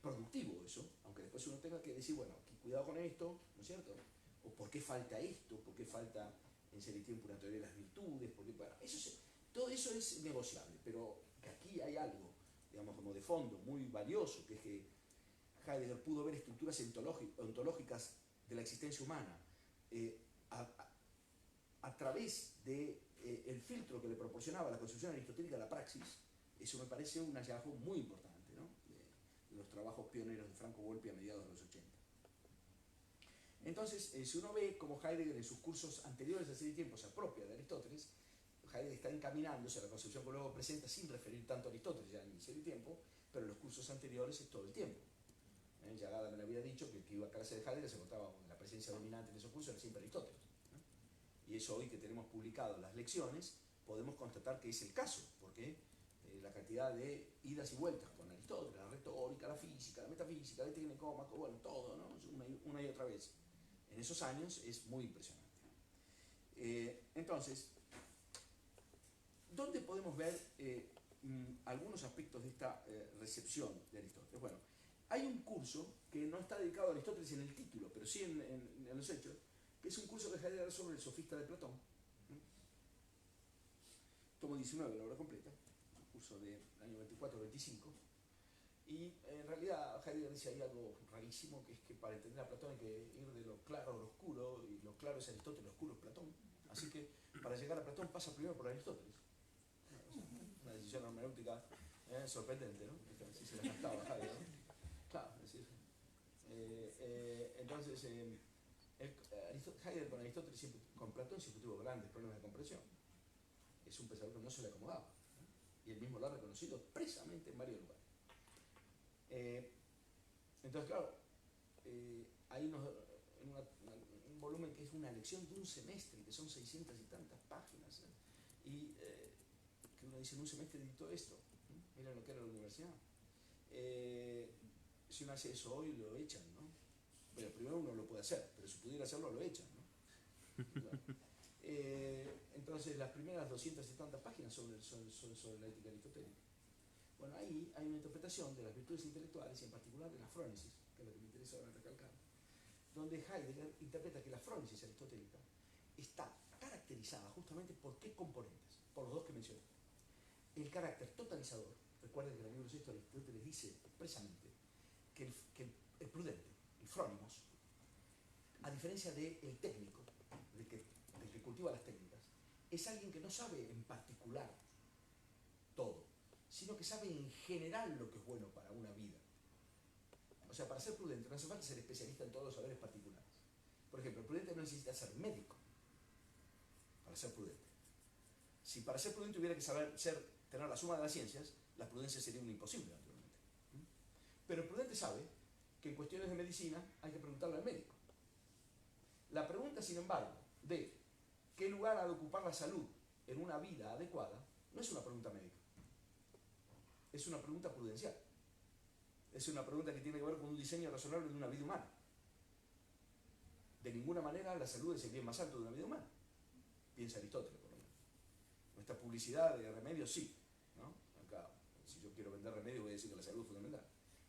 productivo eso, aunque después uno tenga que decir, bueno, cuidado con esto, ¿no es cierto? O por qué falta esto, por qué falta en serie tiempo una teoría de las virtudes, porque, bueno, todo eso es negociable, pero que aquí hay algo, digamos, como de fondo, muy valioso, que es que Heidegger pudo ver estructuras ontológicas de la existencia humana a través del filtro que le proporcionaba la concepción aristotélica de la praxis. Eso me parece un hallazgo muy importante, ¿no? De los trabajos pioneros de Franco Volpi a mediados de los 80. Entonces, si uno ve cómo Heidegger en sus cursos anteriores a ese tiempo se apropia de Aristóteles, Heidegger está encaminándose a la concepción que luego presenta sin referir tanto a Aristóteles ya en ese tiempo, pero en los cursos anteriores es todo el tiempo. Ya Gada me había dicho que el que iba a clase de Heidegger se encontraba en la presencia dominante en esos cursos era siempre Aristóteles. Y eso hoy que tenemos publicado las lecciones, podemos constatar que es el caso, porque la cantidad de idas y vueltas con Aristóteles, la retórica, la física, la metafísica, la Ética de Nicómaco, bueno, todo, ¿no? Una y otra vez. En esos años es muy impresionante. Entonces, ¿dónde podemos ver algunos aspectos de esta recepción de Aristóteles? Bueno, hay un curso que no está dedicado a Aristóteles en el título, pero sí en los hechos, que es un curso que Heidegger sobre el sofista de Platón. Tomo 19, la obra completa, un curso del año 24-25. Y en realidad Heidegger dice ahí algo rarísimo, que es que para entender a Platón hay que ir de lo claro a lo oscuro, y lo claro es Aristóteles, lo oscuro es Platón. Así que para llegar a Platón pasa primero por Aristóteles. Una decisión hermenéutica sorprendente, ¿no? Si se la gastaba Heidegger, ¿no? Claro, es decir. Entonces, Heidegger con Aristóteles, con Platón siempre tuvo grandes problemas de comprensión. Es un pensador que no se le acomodaba, ¿no? Y él mismo lo ha reconocido expresamente en varios lugares. Entonces, claro, hay un volumen que es una lección de un semestre, que son 600 y tantas páginas, y que uno dice, en un semestre editó esto, miren lo que era la universidad. Si uno hace eso hoy, lo echan, ¿no? Bueno, primero uno lo puede hacer, pero si pudiera hacerlo, lo echan, ¿no? Claro. Entonces, las primeras 200 y tantas páginas son sobre la ética aristotélica. Bueno, ahí hay una interpretación de las virtudes intelectuales, y en particular de la frónesis, que es lo que me interesa ahora recalcar, donde Heidegger interpreta que la frónesis aristotélica está caracterizada justamente por qué componentes, por los dos que mencioné. El carácter totalizador, recuerden que en el libro 6 Aristóteles dice expresamente que el prudente, el frónimos, a diferencia del técnico, del que cultiva las técnicas, es alguien que no sabe en particular todo, sino que sabe en general lo que es bueno para una vida. O sea, para ser prudente no hace falta ser especialista en todos los saberes particulares. Por ejemplo, el prudente no necesita ser médico para ser prudente. Si para ser prudente hubiera que tener la suma de las ciencias, la prudencia sería un imposible, naturalmente. Pero el prudente sabe que en cuestiones de medicina hay que preguntarle al médico. La pregunta, sin embargo, de qué lugar ha de ocupar la salud en una vida adecuada, no es una pregunta médica. Es una pregunta prudencial. Es una pregunta que tiene que ver con un diseño razonable de una vida humana. De ninguna manera la salud es el bien más alto de una vida humana, piensa Aristóteles, por lo menos. Nuestra publicidad de remedios sí, ¿no? Acá, si yo quiero vender remedios voy a decir que la salud es fundamental.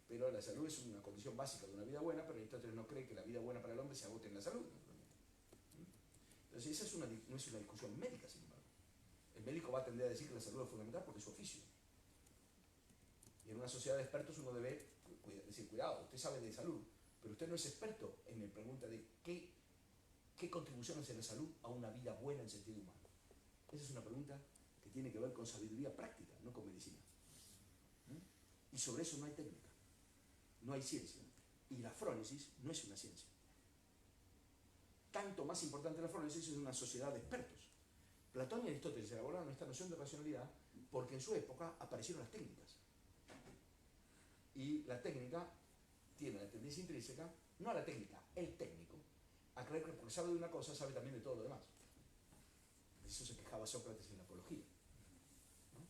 Pero la salud es una condición básica de una vida buena, pero Aristóteles no cree que la vida buena para el hombre se agote en la salud, naturalmente. Entonces esa no es una discusión médica, sin embargo. El médico va a tender a decir que la salud es fundamental porque es su oficio. Y en una sociedad de expertos uno debe decir, cuidado, usted sabe de salud, pero usted no es experto en la pregunta de qué contribución hace la salud a una vida buena en sentido humano. Esa es una pregunta que tiene que ver con sabiduría práctica, no con medicina. Y sobre eso no hay técnica, no hay ciencia. Y la frónesis no es una ciencia. Tanto más importante la frónesis es una sociedad de expertos. Platón y Aristóteles elaboraron esta noción de racionalidad porque en su época aparecieron las técnicas. Y la técnica tiene la tendencia intrínseca, no a la técnica, el técnico, a creer que porque sabe de una cosa, sabe también de todo lo demás. De eso se quejaba Sócrates en la apología, ¿no?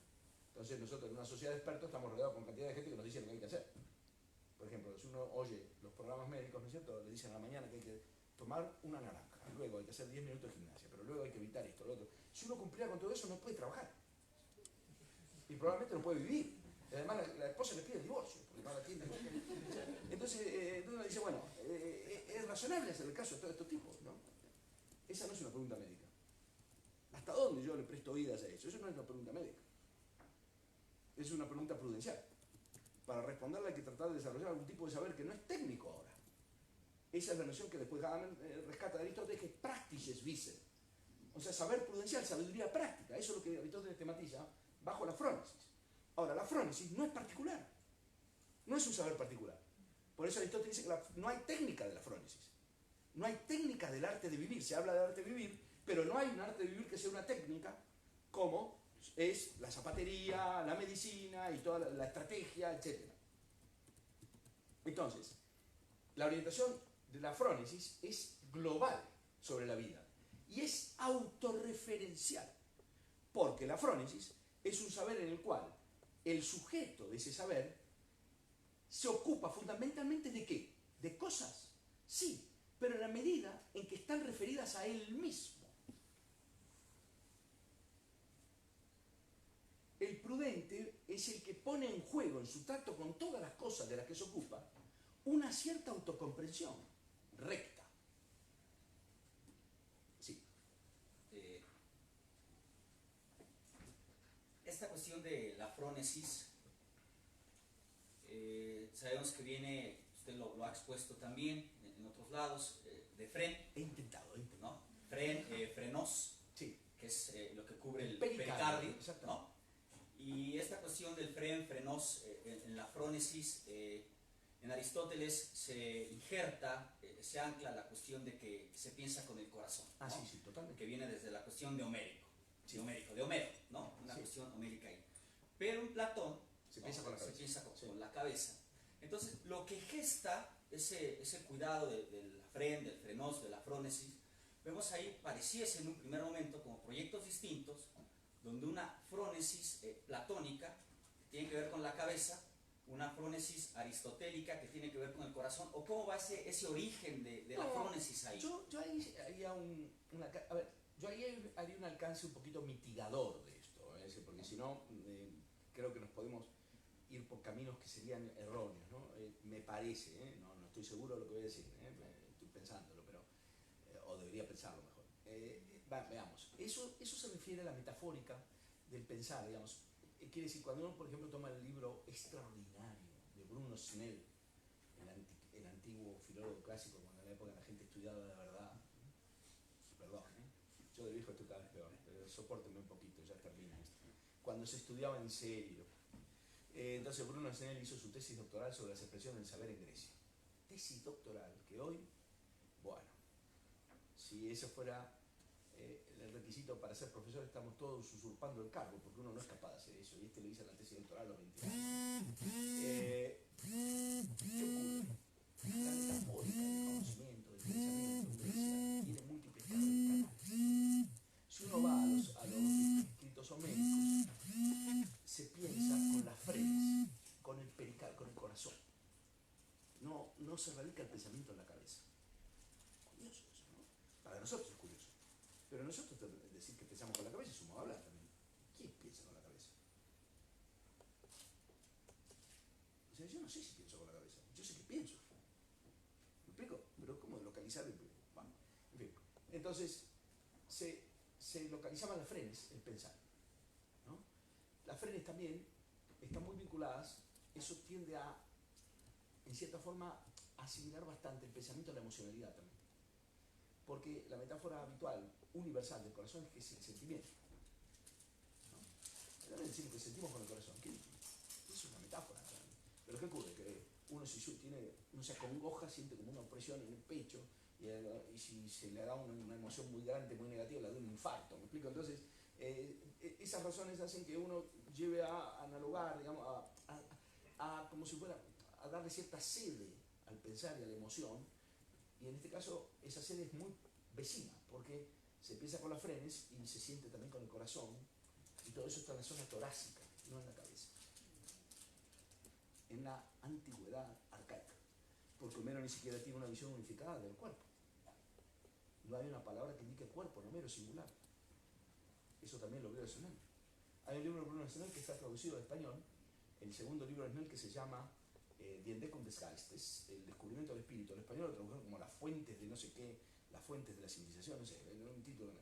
Entonces nosotros en una sociedad de expertos estamos rodeados con cantidad de gente que nos dice lo que hay que hacer. Por ejemplo, si uno oye los programas médicos, ¿no es cierto?, le dicen a la mañana que hay que tomar una naranja, luego hay que hacer 10 minutos de gimnasia, pero luego hay que evitar esto, lo otro. Si uno cumpliera con todo eso no puede trabajar. Y probablemente no puede vivir. Además la esposa le pide el divorcio, porque no la atiende. Entonces uno dice, bueno, es razonable hacer el caso de todos estos tipos, ¿no? Esa no es una pregunta médica. ¿Hasta dónde yo le presto oídas a eso? Eso no es una pregunta médica. Es una pregunta prudencial. Para responderla hay que tratar de desarrollar algún tipo de saber que no es técnico ahora. Esa es la noción que después Gadamer rescata de Aristóteles, que es practices wissen. O sea, saber prudencial, sabiduría práctica. Eso es lo que Aristóteles tematiza bajo la frónesis. Ahora, la frónesis no es particular. No es un saber particular. Por eso Aristóteles dice que no hay técnica de la frónesis. No hay técnica del arte de vivir. Se habla del arte de vivir, pero no hay un arte de vivir que sea una técnica como es la zapatería, la medicina y toda la estrategia, etc. Entonces, la orientación de la frónesis es global sobre la vida y es autorreferencial, porque la frónesis es un saber en el cual el sujeto de ese saber se ocupa fundamentalmente ¿de qué? De cosas, sí, pero en la medida en que están referidas a él mismo. El prudente es el que pone en juego en su trato con todas las cosas de las que se ocupa una cierta autocomprensión recta. Sí. Esta cuestión de la frónesis sabemos que viene, usted lo ha expuesto también en otros lados, de fren, He intentado. ¿no? Frenos, Sí. que es lo que cubre el Pericardio, pericardio, ¿no? Y esta cuestión del frenos en la frónesis, en Aristóteles se injerta, se ancla la cuestión de que se piensa con el corazón, ¿no? Ah, sí, totalmente. Que viene desde la cuestión de Homérico, Sí. de Homero, ¿no? Una cuestión homérica ahí. Pero en Platón se piensa con la cabeza. Se piensa con la cabeza. Entonces, lo que gesta ese cuidado de la del frenos, de la frónesis, vemos ahí, pareciese en un primer momento como proyectos distintos, donde una frónesis platónica, que tiene que ver con la cabeza, una frónesis aristotélica, que tiene que ver con el corazón, o cómo va ese origen de la frónesis ahí. Yo ahí haría yo ahí haría un alcance un poquito mitigador de esto, porque si no, creo que nos podemos ir por caminos que serían erróneos, ¿no? Me parece, no estoy seguro de lo que voy a decir, estoy pensándolo, pero, o debería pensarlo mejor. Veamos, eso se refiere a la metafórica del pensar, digamos. Quiere decir, cuando uno, por ejemplo, toma el libro extraordinario de Bruno Snell, el antiguo filólogo clásico, cuando en la época la gente estudiaba de verdad, perdón, yo de viejo estoy cada vez peor, pero sopórtenme un poquito, ya termina esto. Cuando se estudiaba en serio. Entonces Bruno Snell hizo su tesis doctoral sobre las expresiones del saber en Grecia. Tesis doctoral que hoy, bueno, si eso fuera el requisito para ser profesor, estamos todos usurpando el cargo, porque uno no es capaz de hacer eso, y este le hizo la tesis doctoral a los 20 años. ¿Qué ocurre? La metafórica del conocimiento, del pensamiento en Grecia, tiene múltiples canales. Si uno va a los escritos homéricos, se piensa con las frenes, con el pericardio, con el corazón. No se radica el pensamiento en la cabeza. Curioso eso, ¿no? Para nosotros es curioso. Pero nosotros decir que pensamos con la cabeza es un hablar también. ¿Quién piensa con la cabeza? O sea, yo no sé si pienso con la cabeza. Yo sé que pienso. ¿Me explico? Pero ¿cómo localizarlo? Bueno, en fin. Entonces, se localizaban las frenes, el pensar, ¿no? Las frenes también están muy vinculadas, eso tiende a, en cierta forma, asimilar bastante el pensamiento a la emocionalidad también. Porque la metáfora habitual, universal del corazón es que es el sentimiento, ¿no? Ahora decimos que sentimos con el corazón, ¿qué es una metáfora? Pero ¿qué ocurre? Que uno se acongoja, siente como una opresión en el pecho, y si se le da una emoción muy grande, muy negativa, le da un infarto, ¿me explico? Entonces, esas razones hacen que uno lleve a analogar, digamos, a como si fuera a darle cierta sede al pensar y a la emoción, y en este caso esa sede es muy vecina, porque se empieza con las frenes y se siente también con el corazón, y todo eso está en la zona torácica, no en la cabeza. En la antigüedad arcaica, porque Homero ni siquiera tiene una visión unificada del cuerpo. No hay una palabra que indique cuerpo en Homero singular. Eso también lo veo de Snell. Hay un libro de Bruno Snell que está traducido al español, el segundo libro de Snell, que se llama Die Entdeckung des Geistes, el descubrimiento del espíritu. En español lo tradujeron como las fuentes de no sé qué, las fuentes de la civilización, no sé, un título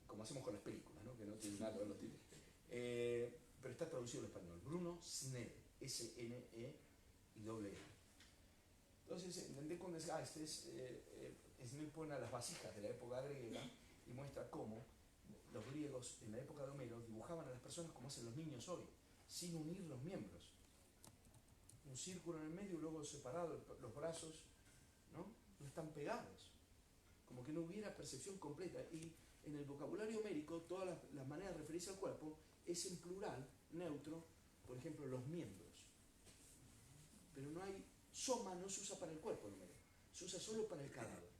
como hacemos con las películas, ¿no? Que no tienen nada que ver los títulos. Pero está traducido al español. Bruno Snell, S-N-E-L-L. Entonces, en Entdeckung des Geistes, Snell pone a las vasijas de la época griega y muestra cómo los griegos en la época de Homero dibujaban a las personas como hacen los niños hoy, sin unir los miembros. Un círculo en el medio y luego separado los brazos, ¿no? No están pegados. Como que no hubiera percepción completa. Y en el vocabulario homérico, todas las maneras de referirse al cuerpo es en plural, neutro, por ejemplo, los miembros. Pero no hay, soma no se usa para el cuerpo en Homero, se usa solo para el cadáver.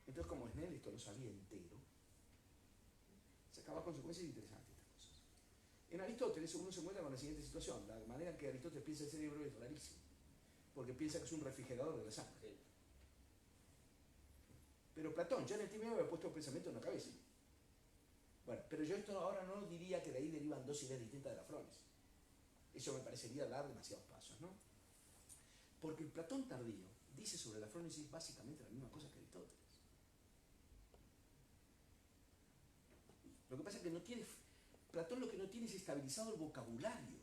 Entonces, como Snell esto lo sabía entero, sacaba consecuencias interesantes estas cosas. En Aristóteles uno se encuentra con la siguiente situación. La manera en que Aristóteles piensa el cerebro es rarísima, porque piensa que es un refrigerador de la sangre. Pero Platón ya en el tiempo había puesto el pensamiento en la cabeza. Bueno, pero yo esto ahora no diría que de ahí derivan dos ideas distintas de la frónesis. Eso me parecería dar demasiados pasos, ¿no? Porque el Platón tardío dice sobre la frónesis básicamente la misma cosa que Aristóteles. Lo que pasa es que no tiene, Platón lo que no tiene es estabilizado el vocabulario.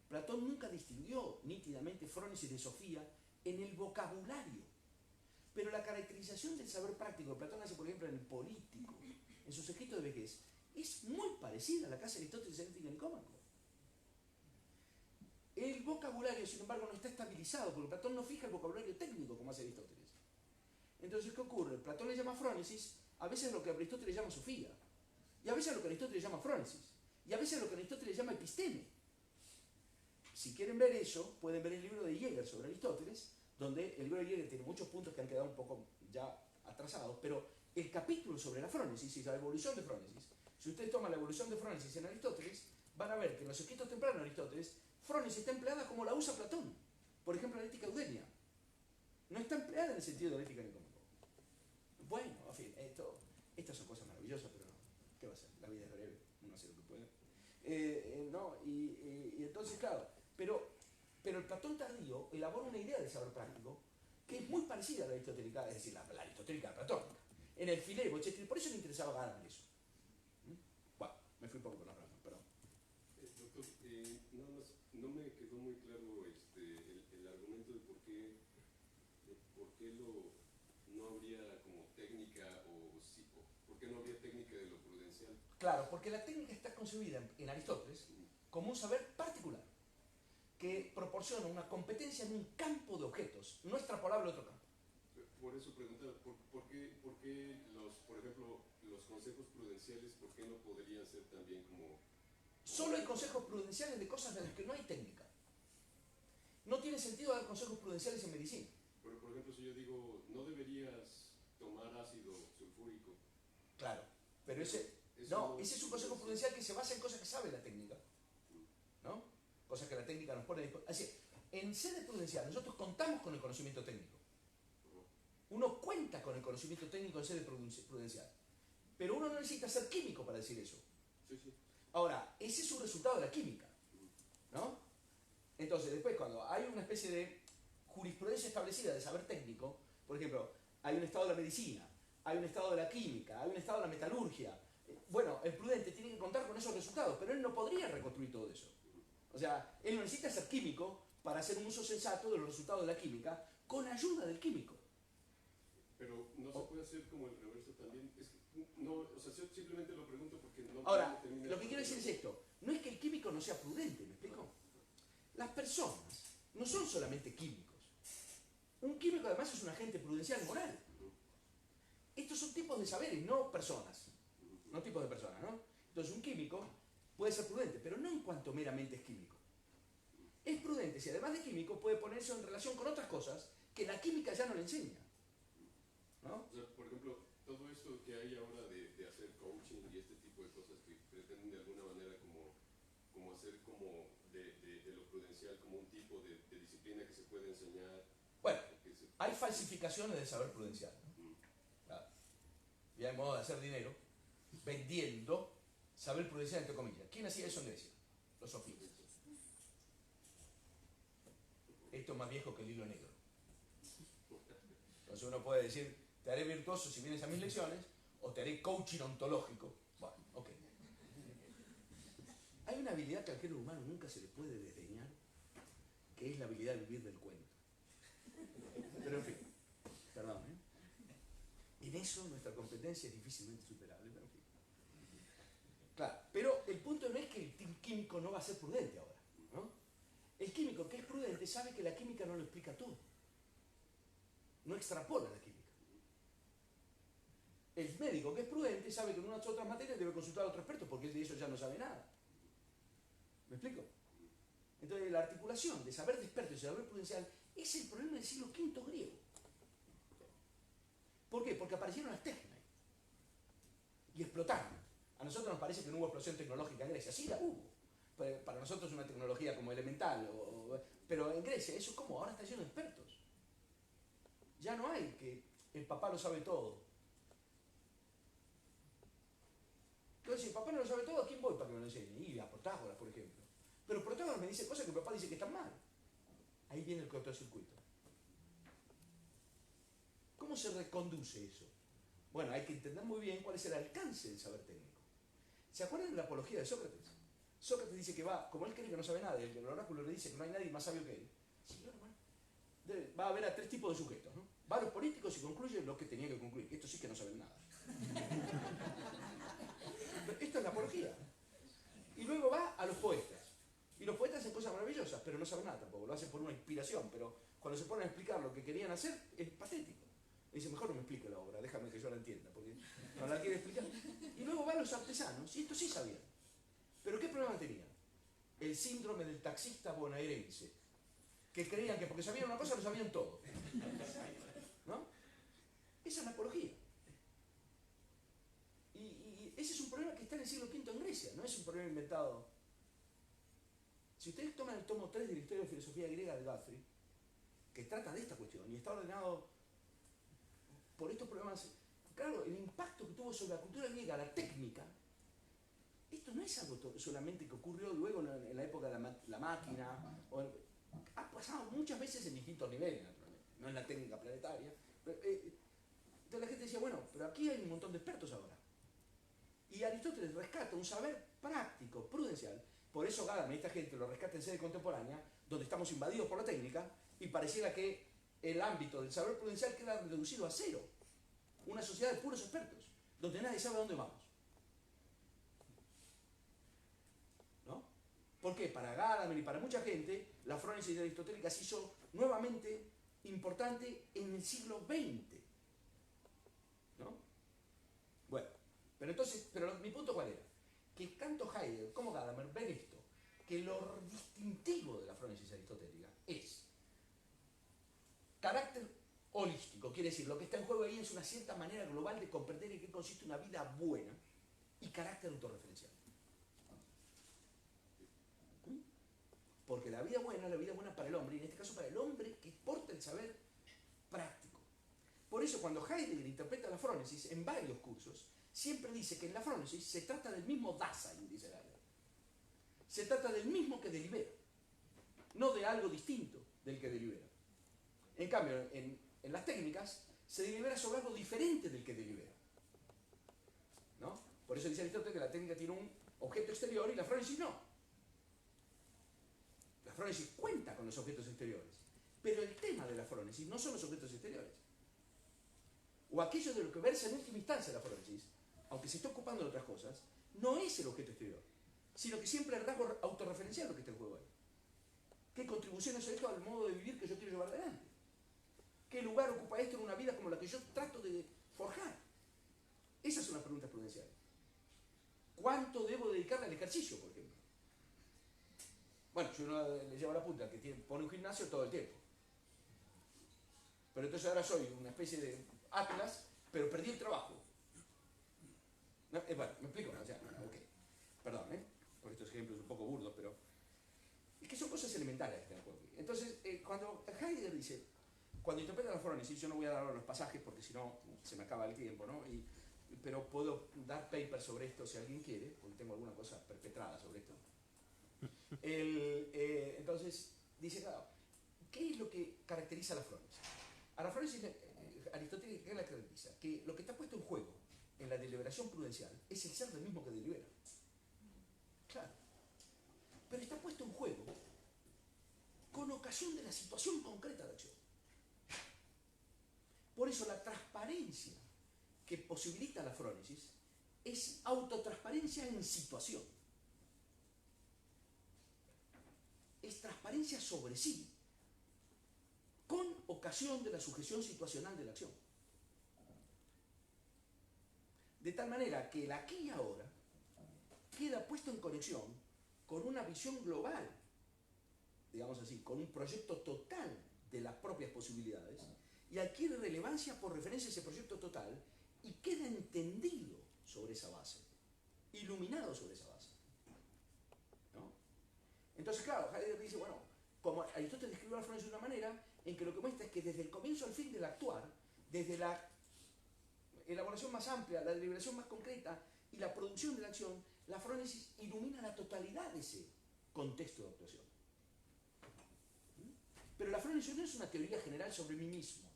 Platón nunca distinguió nítidamente frónesis de Sofía en el vocabulario. Pero la caracterización del saber práctico que Platón hace, por ejemplo, en el Político, en sus escritos de vejez, es muy parecida a la que hace Aristóteles en Ética Nicómaco. El vocabulario, sin embargo, no está estabilizado, porque Platón no fija el vocabulario técnico como hace Aristóteles. Entonces, ¿qué ocurre? Platón le llama frónesis a veces lo que Aristóteles llama Sofía, y a veces lo que Aristóteles llama frónesis, y a veces lo que Aristóteles llama episteme. Si quieren ver eso, pueden ver el libro de Jäger sobre Aristóteles, donde el libro de Jäger tiene muchos puntos que han quedado un poco ya atrasados, pero el capítulo sobre la frónesis y la evolución de frónesis, si ustedes toman la evolución de frónesis en Aristóteles, van a ver que en los escritos tempranos de Aristóteles, frónesis está empleada como la usa Platón. Por ejemplo, en la Ética Eudemia. No está empleada en el sentido de la Ética Nicómaco. Bueno, en fin, estas son cosas maravillosas, pero ¿qué va a ser? La vida es breve, uno hace lo que puede. ¿No? Y entonces, claro, pero el Platón tardío elabora una idea del saber práctico que es muy parecida a la aristotélica, es decir, la aristotélica platónica. En el Filebo, etc. Por eso le interesaba ganar eso. Bueno, me fui un poco con la rama, perdón. Doctor, nada más, no me quedó muy claro el argumento de por qué no habría como técnica o por qué no habría técnica de lo prudencial. Claro, porque la técnica está concebida en Aristóteles como un saber particular que proporciona una competencia en un campo de objetos, no extrapolable a otro campo. Por eso preguntaba, ¿por qué por ejemplo, los consejos prudenciales, por qué no podrían ser también como... Solo hay consejos prudenciales de cosas de las que no hay técnica. No tiene sentido dar consejos prudenciales en medicina. Pero, por ejemplo, si yo digo, no deberías tomar ácido sulfúrico. Claro, pero ese es un consejo prudencial que se basa en cosas que sabe la técnica, ¿no? Cosas que la técnica nos pone a disposición. Así, en sede prudencial nosotros contamos con el conocimiento técnico. Uno cuenta con el conocimiento técnico en sede prudencial. Pero uno no necesita ser químico para decir eso. Sí, sí. Ahora, ese es un resultado de la química, ¿no? Entonces, después, cuando hay una especie de jurisprudencia establecida de saber técnico, por ejemplo, hay un estado de la medicina, hay un estado de la química, hay un estado de la metalurgia. Bueno, el prudente tiene que contar con esos resultados, pero él no podría reconstruir todo eso. O sea, él no necesita ser químico para hacer un uso sensato de los resultados de la química con ayuda del químico. Pero no se puede hacer como el reverso también. Es que no, o sea, yo simplemente lo pregunto porque no... Ahora, lo que quiero decir es esto. No es que el químico no sea prudente, ¿me explico? Las personas no son solamente químicos. Un químico además es un agente prudencial moral. Estos son tipos de saberes, no personas. No tipos de personas, ¿no? Entonces un químico puede ser prudente, pero no en cuanto meramente es químico. Es prudente si además de químico puede ponerse en relación con otras cosas que la química ya no le enseña. ¿No? O sea, por ejemplo, todo esto que hay ahora de hacer coaching y este tipo de cosas que pretenden de alguna manera como hacer como de lo prudencial como un tipo de disciplina que se puede enseñar. Bueno, hay falsificaciones del saber prudencial, ¿no? Claro. Y hay modo de hacer dinero vendiendo saber prudencial entre comillas. ¿Quién hacía eso en Grecia? Los sofistas. Esto es más viejo que el hilo negro. Entonces uno puede decir, te haré virtuoso si vienes a mis lecciones, o te haré coaching ontológico. Bueno, ok. Hay una habilidad que al género humano nunca se le puede desdeñar, que es la habilidad de vivir del cuento. Pero en fin, perdón, ¿eh? En eso nuestra competencia es difícilmente superable, pero en fin. Claro, pero el punto no es que el químico no va a ser prudente ahora, ¿no? El químico que es prudente sabe que la química no lo explica todo. No extrapola la química. El médico que es prudente sabe que en unas otras materias debe consultar a otro experto porque él de eso ya no sabe nada. ¿Me explico? Entonces la articulación de saber de experto y saber prudencial es el problema del siglo V griego. ¿Por qué? Porque aparecieron las técnicas y explotaron. A nosotros nos parece que no hubo explosión tecnológica en Grecia. Sí, la hubo. Para nosotros es una tecnología como elemental. Pero en Grecia eso es como, ahora está lleno de expertos. Ya no hay que el papá lo sabe todo. Entonces, si el papá no lo sabe todo, ¿a quién voy para que me lo enseñe? Y a Protágoras, por ejemplo. Pero Protágoras me dice cosas que mi papá dice que están mal. Ahí viene el cortocircuito. ¿Cómo se reconduce eso? Bueno, hay que entender muy bien cuál es el alcance del saber técnico. ¿Se acuerdan de la apología de Sócrates? Sócrates dice que va, como él cree que no sabe nada, y el oráculo le dice que no hay nadie más sabio que él. Señor, bueno, va a haber a 3 tipos de sujetos, ¿no? Va a los políticos y concluye lo que tenía que concluir. Estos sí que no saben nada. Pero esto es la apología. Y luego va a los poetas. Y los poetas hacen cosas maravillosas, pero no saben nada tampoco. Lo hacen por una inspiración, pero cuando se ponen a explicar lo que querían hacer, es patético. Y dice, mejor no me explique la obra, déjame que yo la entienda, porque no la quiere explicar. Y luego van los artesanos, y estos sí sabían. ¿Pero qué problema tenían? El síndrome del taxista bonaerense, que creían que porque sabían una cosa lo sabían todo. ¿No? Esa es la apología. Y ese es un problema que está en el siglo V en Grecia, no es un problema inventado. Si ustedes toman el tomo 3 de la Historia de Filosofía Griega de Guthrie, que trata de esta cuestión y está ordenado por estos problemas, claro, el impacto que tuvo sobre la cultura griega, la técnica, esto no es algo solamente que ocurrió luego en la época de la máquina, ha pasado muchas veces en distintos niveles, naturalmente, no en la técnica planetaria. Pero, entonces la gente decía, bueno, pero aquí hay un montón de expertos ahora. Y Aristóteles rescata un saber práctico, prudencial. Por eso Gadamer, esta gente lo rescata en sede contemporánea, donde estamos invadidos por la técnica, y pareciera que el ámbito del saber prudencial queda reducido a cero. Una sociedad de puros expertos, donde nadie sabe a dónde vamos. ¿No? Porque para Gadamer y para mucha gente, la frónesis aristotélica se hizo nuevamente importante en el siglo XX. ¿No? Bueno, pero entonces, mi punto ¿cuál era? Que tanto Heidegger como Gadamer ven esto, que lo distintivo de la frónesis aristotélica es carácter holístico, quiere decir, lo que está en juego ahí es una cierta manera global de comprender en qué consiste una vida buena, y carácter autorreferencial. Porque la vida buena es la vida buena para el hombre, y en este caso para el hombre que porta el saber práctico. Por eso cuando Heidegger interpreta la frónesis en varios cursos, siempre dice que en la frónesis se trata del mismo Dasein, dice Heidegger. Se trata del mismo que delibera, no de algo distinto del que delibera. En cambio, en las técnicas se delibera sobre algo diferente del que delibera. ¿No? Por eso dice Aristóteles que la técnica tiene un objeto exterior y la frónesis no. La frónesis cuenta con los objetos exteriores, pero el tema de la frónesis no son los objetos exteriores. O aquello de lo que versa en última instancia la frónesis, aunque se esté ocupando de otras cosas, no es el objeto exterior, sino que siempre el rasgo autorreferencial lo que está en juego ahí. ¿Qué contribución es esto al modo de vivir que yo quiero llevar adelante? ¿Qué lugar ocupa esto en una vida como la que yo trato de forjar? Esas son las preguntas prudenciales. ¿Cuánto debo dedicarle al ejercicio, por ejemplo? Bueno, si uno le lleva la punta, que pone un gimnasio todo el tiempo. Pero entonces ahora soy una especie de Atlas, pero perdí el trabajo. No, bueno, me explico, o sea, ok. Perdón, por estos ejemplos un poco burdos, pero es que son cosas elementales que están en juego aquí. Entonces, cuando Heidegger dice, cuando interpreta la frónesis, yo no voy a dar los pasajes porque si no se me acaba el tiempo, ¿no? Pero puedo dar papers sobre esto si alguien quiere, porque tengo alguna cosa perpetrada sobre esto. Entonces, dice, claro, ¿qué es lo que caracteriza a la frónesis? A la frónesis Aristóteles, ¿qué la caracteriza? Que lo que está puesto en juego en la deliberación prudencial es el ser del mismo que delibera. Claro. Pero está puesto en juego con ocasión de la situación concreta de acción. Por eso la transparencia que posibilita la frónesis es autotransparencia en situación. Es transparencia sobre sí, con ocasión de la sujeción situacional de la acción. De tal manera que el aquí y ahora queda puesto en conexión con una visión global, digamos así, con un proyecto total de las propias posibilidades, y adquiere relevancia por referencia a ese proyecto total y queda entendido sobre esa base, iluminado sobre esa base. ¿No? Entonces, claro, Heidegger dice, bueno, como Aristóteles describió la frónesis de una manera en que lo que muestra es que desde el comienzo al fin del actuar, desde la elaboración más amplia, la deliberación más concreta y la producción de la acción, la frónesis ilumina la totalidad de ese contexto de actuación. Pero la frónesis no es una teoría general sobre mí mismo.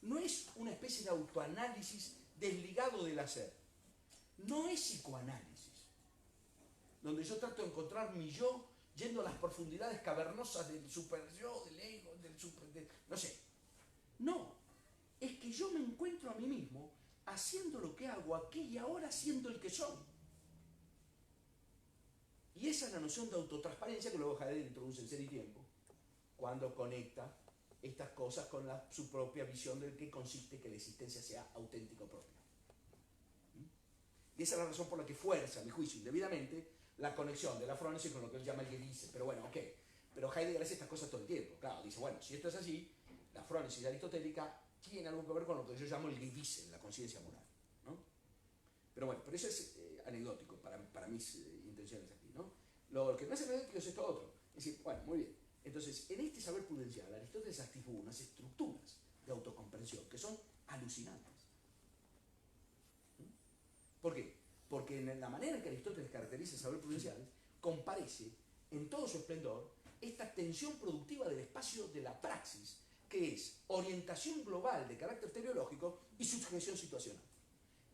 No es una especie de autoanálisis desligado del hacer. no es psicoanálisis, donde yo trato de encontrar mi yo yendo a las profundidades cavernosas del super yo, del ego, no sé. No, es que yo me encuentro a mí mismo haciendo lo que hago aquí y ahora, siendo el que soy. Y esa es la noción de autotransparencia que luego Heidegger introduce en Ser y Tiempo, cuando conecta estas cosas con su propia visión de qué consiste que la existencia sea auténtica o propia. Y esa es la razón por la que fuerza, a mi juicio, indebidamente, la conexión de la Phronesis con lo que él llama el Gewissen. Pero bueno, ok. Pero Heidegger hace estas cosas todo el tiempo. Claro, dice, bueno, si esto es así, la Phronesis aristotélica tiene algo que ver con lo que yo llamo el Gewissen, la conciencia moral, ¿no? Pero bueno, pero eso es anecdótico para mis intenciones aquí, ¿no? Lo que no es anecdótico es esto otro. Es decir, bueno, muy bien. Entonces, en este saber prudencial, Aristóteles activó unas estructuras de autocomprensión que son alucinantes. ¿Por qué? Porque en la manera en que Aristóteles caracteriza el saber prudencial, comparece en todo su esplendor esta tensión productiva del espacio de la praxis, que es orientación global de carácter teleológico y sujeción situacional.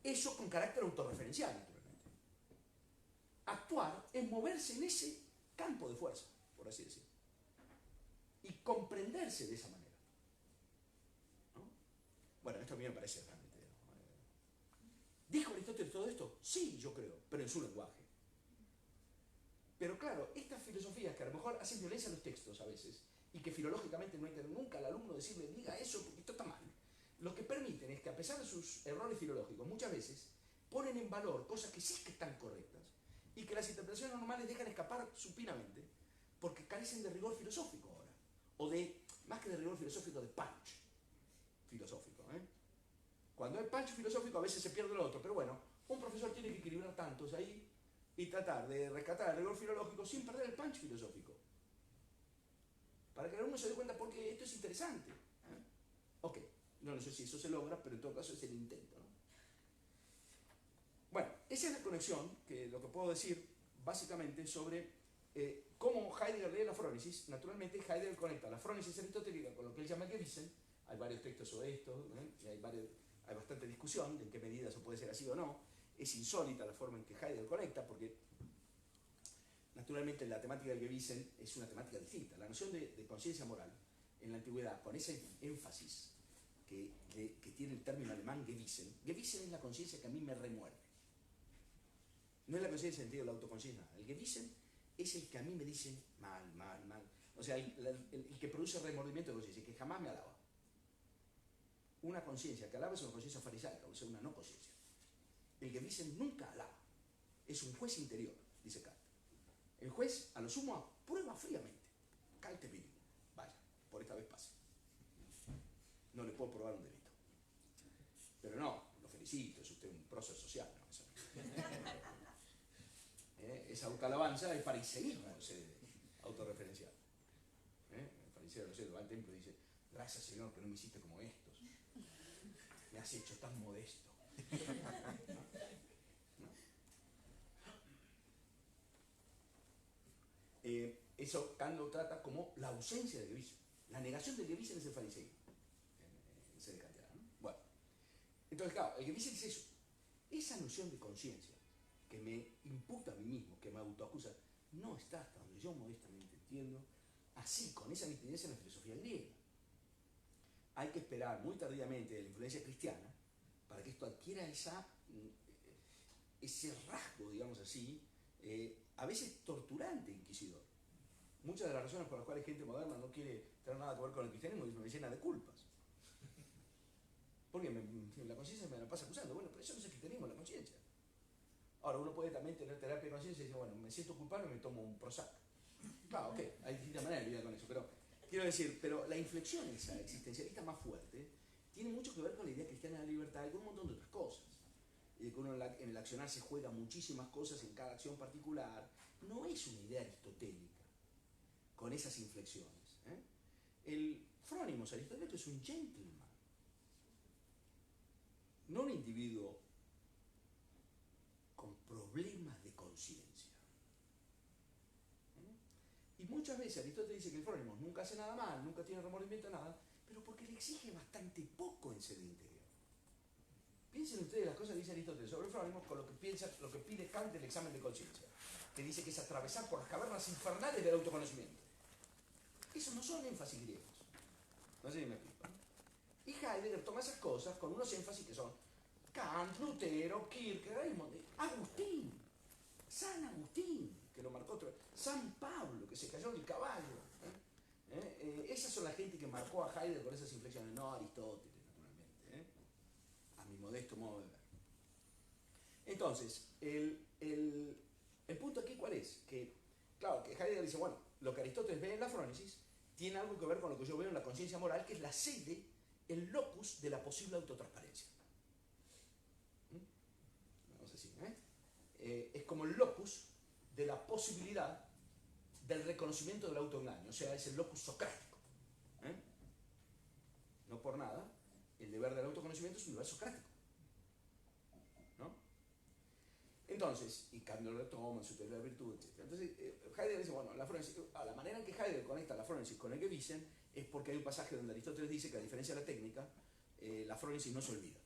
Eso con carácter autorreferencial, naturalmente. Actuar es moverse en ese campo de fuerza, por así decirlo, y comprenderse de esa manera, ¿no? Bueno, esto a mí me parece realmente, ¿no? ¿Dijo Aristóteles todo esto? Sí, yo creo, pero en su lenguaje. Pero claro, estas filosofías que a lo mejor hacen violencia a los textos a veces, y que filológicamente no hay que nunca al alumno decirle, diga eso porque esto está mal, lo que permiten es que a pesar de sus errores filológicos, muchas veces ponen en valor cosas que sí que están correctas, y que las interpretaciones normales dejan escapar supinamente, porque carecen de rigor filosófico ahora, o de, más que de rigor filosófico, de punch filosófico, ¿eh? Cuando hay punch filosófico a veces se pierde lo otro, pero bueno, un profesor tiene que equilibrar tantos ahí y tratar de rescatar el rigor filológico sin perder el punch filosófico, para que el alumno se dé cuenta porque esto es interesante, ¿eh? Ok, no sé si eso se logra, pero en todo caso es el intento, ¿no? Bueno, esa es la conexión, que lo que puedo decir básicamente sobre cómo Heidegger lee la Phronesis. Naturalmente Heidegger conecta la Phronesis aristotélica con lo que él llama el Gewissen. Hay varios textos sobre esto, ¿eh? Y hay bastante discusión de en qué medida eso puede ser así o no. Es insólita la forma en que Heidegger conecta, porque naturalmente la temática del Gewissen es una temática distinta. La noción de conciencia moral en la antigüedad, con ese énfasis que tiene el término alemán Gewissen, Gewissen es la conciencia que a mí me remuerde. No es la conciencia en sentido de la autoconciencia. El Gewissen es el que a mí me dice mal. O sea, el que produce remordimiento de conciencia, que jamás me alaba. Una conciencia que alaba es una conciencia farisaica, o sea, una no conciencia. El Gewissen nunca alaba. Es un juez interior, dice Kant. El juez, a lo sumo, aprueba fríamente. Calte mínimo. Vaya, por esta vez pase. No le puedo probar un delito. Pero no, lo felicito, es usted un prócer social, ¿no? Eso. Esa autoalabanza es fariseísmo, autorreferencial. El fariseo, no sé, va al templo y dice, gracias Señor que no me hiciste como estos. Me has hecho tan modesto. ¿No? Eso Kant lo trata como la ausencia de Gewissen. La negación del Gewissen es el fariseísmo. En ser kantiano, ¿no? Bueno, entonces claro, el Gewissen es eso. Esa noción de conciencia que me imputa a mí mismo, que me autoacusa, no está, hasta donde yo modestamente entiendo, así, con esa nitidez en la filosofía griega. Hay que esperar muy tardíamente de la influencia cristiana para que esto adquiera ese rasgo, digamos así, a veces torturante, inquisidor. Muchas de las razones por las cuales gente moderna no quiere tener nada que ver con el cristianismo es me llena de culpas. Porque la conciencia me la pasa acusando. Bueno, pero eso no es el cristianismo, la conciencia. Ahora, uno puede también tener terapia de conciencia y decir, bueno, me siento culpable y me tomo un Prozac. Claro, ok, hay distintas maneras de lidiar con eso, pero quiero decir, pero la inflexión esa existencialista más fuerte tiene mucho que ver con la idea cristiana de la libertad y con un montón de otras cosas. Y de que uno en el accionar se juega muchísimas cosas en cada acción particular. No es una idea aristotélica con esas inflexiones, ¿eh? El Frónimos aristotélico es un gentleman, no un individuo con problemas de conciencia. Y muchas veces Aristóteles dice que el Frónimos nunca hace nada mal, nunca tiene remordimiento de nada, pero porque le exige bastante poco en ser interior. Piensen ustedes las cosas que dice Aristóteles sobre el fronismo con lo que pide Kant del examen de conciencia, que dice que es atravesar por las cavernas infernales del autoconocimiento. Esos no son énfasis griegos. No sé si me explico. Y Heidegger toma esas cosas con unos énfasis que son Kant, Lutero, Kierkegaard, Agustín, San Agustín, que lo marcó otro, San Pablo, que se cayó del caballo. Esas son la gente que marcó a Heidegger con esas inflexiones, no Aristóteles, naturalmente, a mi modesto modo de ver. Entonces, el punto aquí, ¿cuál es? Que, claro, que Heidegger dice, bueno, lo que Aristóteles ve en la frónesis tiene algo que ver con lo que yo veo en la conciencia moral, que es la sede, el locus de la posible autotransparencia. Vamos a decir, es como el locus de la posibilidad del reconocimiento del autoengaño, o sea, es el locus socrático. No por nada, el deber del autoconocimiento es un deber socrático. ¿No? Entonces, y Kant lo retoma en su teoría de la virtud, etc. Entonces, Heidegger dice, bueno, la manera en que Heidegger conecta la frónesis con el Gewissen es porque hay un pasaje donde Aristóteles dice que a diferencia de la técnica, la frónesis no se olvida.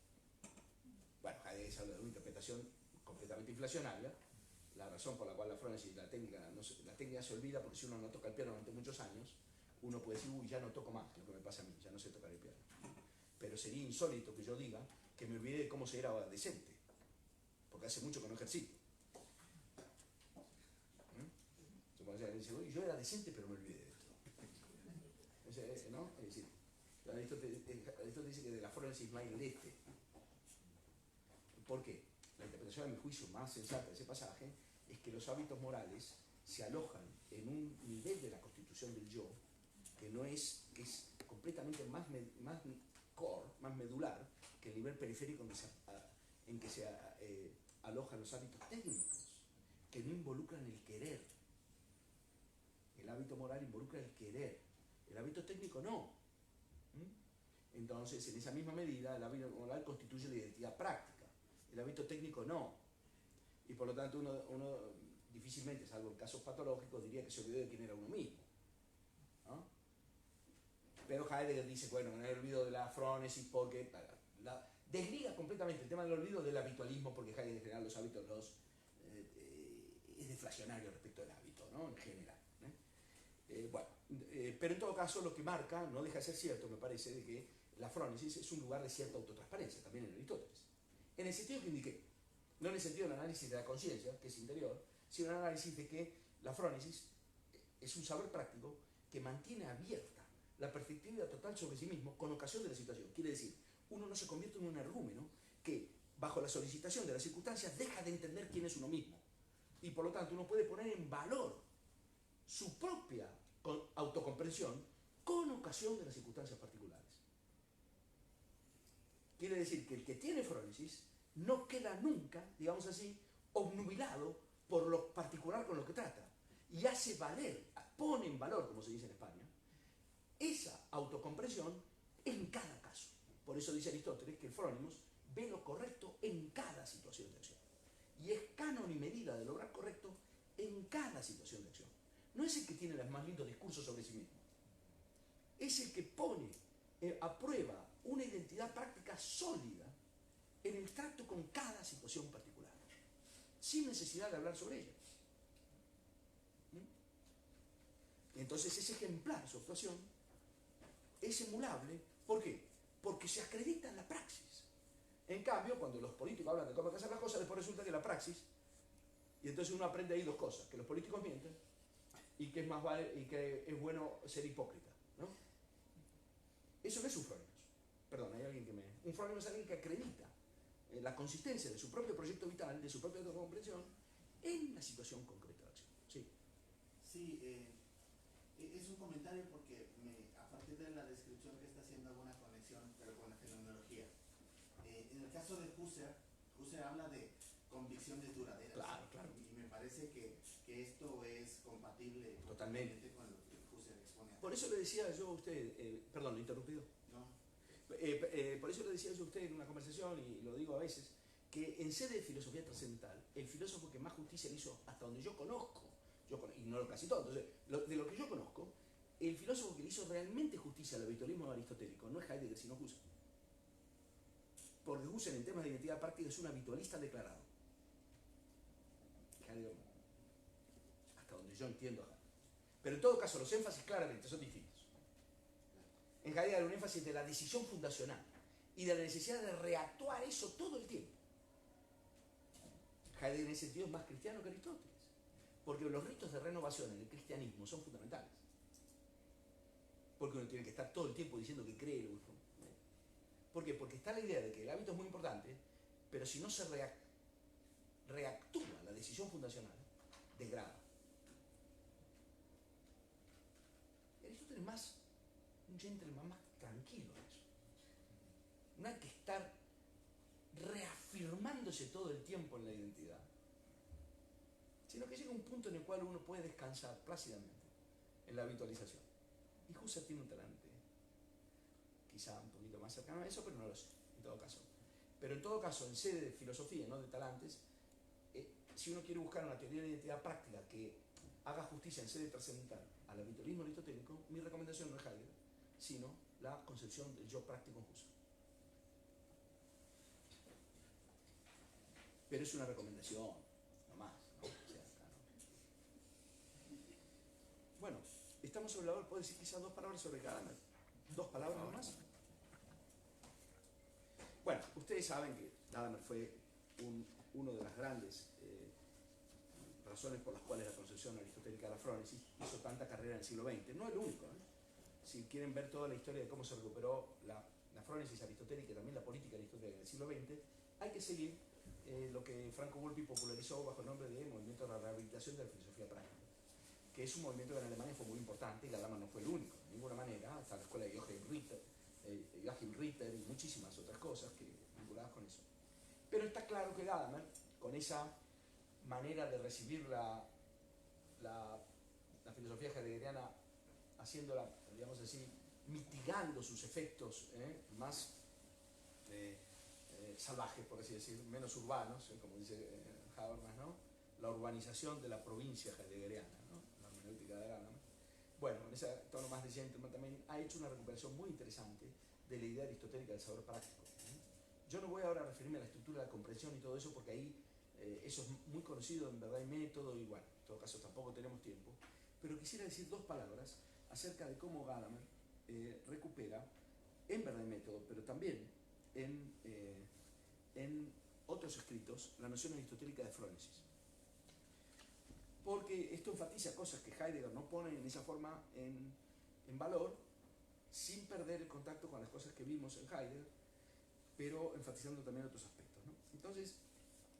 Bueno, Heidegger habla de una interpretación completamente inflacionaria. La razón por la cual la frónesis, la técnica se olvida, porque si uno no toca el piano durante muchos años, uno puede decir, uy, ya no toco más, que es lo que me pasa a mí, ya no sé tocar el piano. Pero sería insólito que yo diga que me olvidé de cómo se era decente, porque hace mucho que no ejercito. Yo era decente, pero me olvidé de esto. ¿No? Es decir, Aristóteles dice que de la frónesis no hay lete. ¿Por qué? La interpretación, a mi juicio, más sensata de ese pasaje es que los hábitos morales se alojan en un nivel de la constitución del yo que es completamente más core, más medular que el nivel periférico en que se alojan los hábitos técnicos, que no involucran el querer. El hábito moral involucra el querer, el hábito técnico no. Entonces, en esa misma medida, el hábito moral constituye la identidad práctica, el hábito técnico no. Y por lo tanto, uno difícilmente, salvo en casos patológicos, diría que se olvidó de quién era uno mismo, ¿no? Pero Heidegger dice, bueno, no hay olvido de la frónesis porque desliga completamente el tema del olvido del habitualismo, porque Heidegger en general los hábitos es deflacionario respecto del hábito, ¿no? En general. Pero en todo caso lo que marca, no deja de ser cierto, me parece, de que la frónesis es un lugar de cierta autotransparencia, también en Aristóteles. En el sentido que indiqué, no en el sentido del análisis de la conciencia, que es interior, sino en el análisis de que la frónesis es un saber práctico que mantiene abierta la perspectiva total sobre sí mismo con ocasión de la situación. Quiere decir, uno no se convierte en un energúmeno que, bajo la solicitación de las circunstancias, deja de entender quién es uno mismo. Y por lo tanto uno puede poner en valor su propia autocomprensión con ocasión de las circunstancias particulares. Quiere decir que el que tiene frónesis no queda nunca, digamos así, obnubilado por lo particular con lo que trata, y hace valer, pone en valor, como se dice en España, esa autocomprensión en cada caso. Por eso dice Aristóteles que el frónimos ve lo correcto en cada situación de acción, y es canon y medida de lograr correcto en cada situación de acción. No es el que tiene los más lindos discursos sobre sí mismo, es el que pone a prueba una identidad práctica sólida en el trato con cada situación particular, sin necesidad de hablar sobre ella. Entonces es ejemplar su actuación, es emulable. ¿Por qué? Porque se acredita en la praxis. En cambio, cuando los políticos hablan de cómo hay que hacer las cosas, después resulta que la praxis, y entonces uno aprende ahí dos cosas, que los políticos mienten y que es bueno ser hipócrita, ¿no? Eso no es un frónimos. Perdón, hay alguien que me... Un frónimos es alguien que acredita la consistencia de su propio proyecto vital, de su propia autocomprensión, en la situación concreta de acción. Sí. Sí, es un comentario porque a partir de la descripción que está haciendo alguna conexión, pero con la fenomenología. En el caso de Husserl habla de convicciones duraderas. Claro, claro. Y me parece que esto es compatible totalmente con lo que Husserl expone. Por eso le decía yo a usted, perdón, ¿lo he interrumpido? No. Por eso le decía yo a usted en una conversación, y lo digo a veces, que en sede de filosofía trascendental, el filósofo que más justicia le hizo, hasta donde yo conozco, y no casi todo, entonces, de lo que yo conozco, el filósofo que le hizo realmente justicia al habitualismo aristotélico no es Heidegger, sino Husserl. porque Husserl en temas de identidad práctica es un habitualista declarado. Heidegger no. Hasta donde yo entiendo a Heidegger. Pero en todo caso los énfasis claramente son distintos. En Heidegger hay un énfasis de la decisión fundacional y de la necesidad de reactuar eso todo el tiempo. Heidegger en ese sentido es más cristiano que Aristóteles, porque los ritos de renovación en el cristianismo son fundamentales. Porque uno tiene que estar todo el tiempo diciendo que cree. ¿Por qué? Porque está la idea de que el hábito es muy importante, pero si no se reactúa la decisión fundacional, degrada. Aristóteles es más un gentleman más tranquilo en eso. No hay que estar reafirmándose todo el tiempo en la identidad, sino que llega un punto en el cual uno puede descansar plácidamente en la habitualización. Y Husserl tiene un talante quizá un poquito más cercano a eso, pero no lo sé, en todo caso. Pero en todo caso, en sede de filosofía, no de talantes, si uno quiere buscar una teoría de identidad práctica que haga justicia en sede trascendental al habitualismo aristotélico, mi recomendación no es Heidegger, sino la concepción del yo práctico en Husserl. Pero es una recomendación, no más, ¿no? O sea, claro. Bueno, estamos sobre la hora, ¿puedo decir quizás dos palabras sobre Gadamer? ¿Dos palabras nomás? Bueno, ustedes saben que Gadamer fue uno de las grandes razones por las cuales la concepción aristotélica de la frónesis hizo tanta carrera en el siglo XX. No es lo único, ¿eh? Si quieren ver toda la historia de cómo se recuperó la frónesis aristotélica y también la política aristotélica en el siglo XX, hay que seguir lo que Franco Volpi popularizó bajo el nombre de Movimiento de la Rehabilitación de la Filosofía Práctica, que es un movimiento que en Alemania fue muy importante y Gadamer no fue el único, de ninguna manera. Está la escuela de Joachim Ritter y muchísimas otras cosas vinculadas con eso. Pero está claro que Gadamer, con esa manera de recibir la filosofía heideggeriana, haciéndola, digamos así, mitigando sus efectos más salvajes, por así decir, menos urbanos, como dice Habermas, ¿no? La urbanización de la provincia heideggeriana, ¿no? La hermenéutica de Gadamer. Bueno, en ese tono más de gentleman también ha hecho una recuperación muy interesante de la idea aristotélica del saber práctico. Yo no voy ahora a referirme a la estructura de la comprensión y todo eso, porque ahí eso es muy conocido en Verdad y Método, y bueno, en todo caso tampoco tenemos tiempo, pero quisiera decir dos palabras acerca de cómo Gadamer recupera en Verdad y Método, pero también en otros escritos, la noción aristotélica de frónesis. Porque esto enfatiza cosas que Heidegger no pone en esa forma en valor, sin perder el contacto con las cosas que vimos en Heidegger, pero enfatizando también otros aspectos, ¿no? Entonces,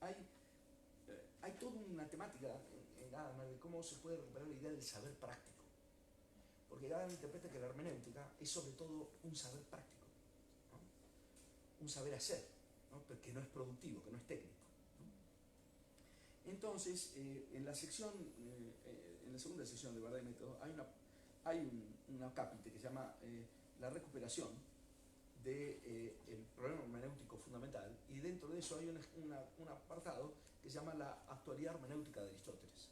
hay toda una temática en Gadamer de cómo se puede recuperar la idea del saber práctico. Porque Gadamer interpreta que la hermenéutica es sobre todo un saber práctico, ¿no? Un saber hacer, ¿no? Pero que no es productivo, que no es técnico, ¿no? Entonces, en la sección, en la segunda sección de Verdad y Método, hay una cápite que se llama la recuperación del problema hermenéutico fundamental, y dentro de eso hay un apartado que se llama la actualidad hermenéutica de Aristóteles,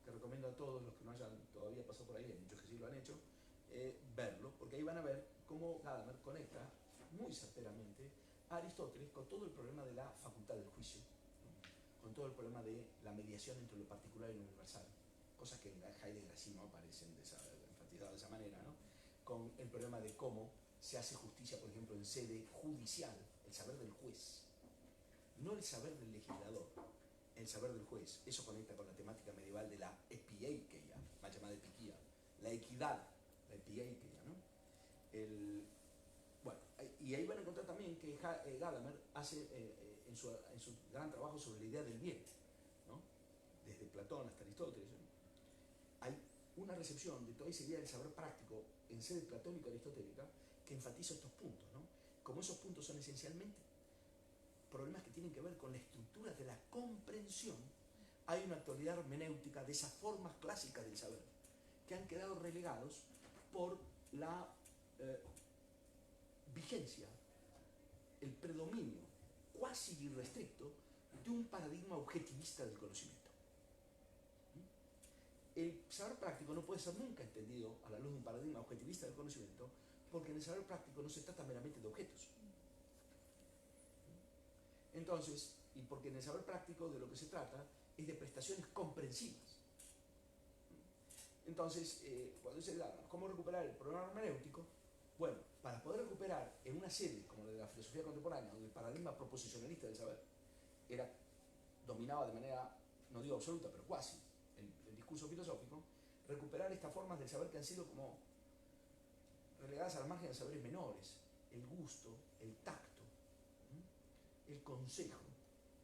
que recomiendo a todos los que no hayan todavía pasado por ahí, hay muchos que sí lo han hecho, verlo, porque ahí van a ver cómo Gadamer conecta muy certeramente a Aristóteles con todo el problema de la facultad del juicio, ¿no? Con todo el problema de la mediación entre lo particular y lo universal, cosas que en Heidegger así no aparecen enfatizadas de esa manera, ¿no? Con el problema de cómo se hace justicia, por ejemplo, en sede judicial, el saber del juez, no el saber del legislador, el saber del juez. Eso conecta con la temática medieval de la epieikeia, más llamada epiquía, la equidad, la epieikeia, ¿no? Bueno, y ahí van a encontrar también que Gadamer hace en su gran trabajo sobre la idea del bien, ¿no? Desde Platón hasta Aristóteles, ¿no? Hay una recepción de toda esa idea del saber práctico en sede platónico-aristotélica que enfatiza estos puntos, ¿no? Como esos puntos son esencialmente problemas que tienen que ver con la estructura de la comprensión, hay una actualidad hermenéutica de esas formas clásicas del saber que han quedado relegados por la vigencia, el predominio cuasi irrestricto de un paradigma objetivista del conocimiento. El saber práctico no puede ser nunca entendido a la luz de un paradigma objetivista del conocimiento, porque en el saber práctico no se trata meramente de objetos. Entonces, y porque en el saber práctico de lo que se trata es de prestaciones comprensivas. Entonces, cuando dice cómo recuperar el problema hermenéutico, bueno, para poder recuperar en una sede como la de la filosofía contemporánea, donde el paradigma proposicionalista del saber era dominaba de manera, no digo absoluta, pero cuasi, el discurso filosófico, recuperar estas formas del saber que han sido como relegadas al margen de saberes menores, el gusto, el tacto, el consejo,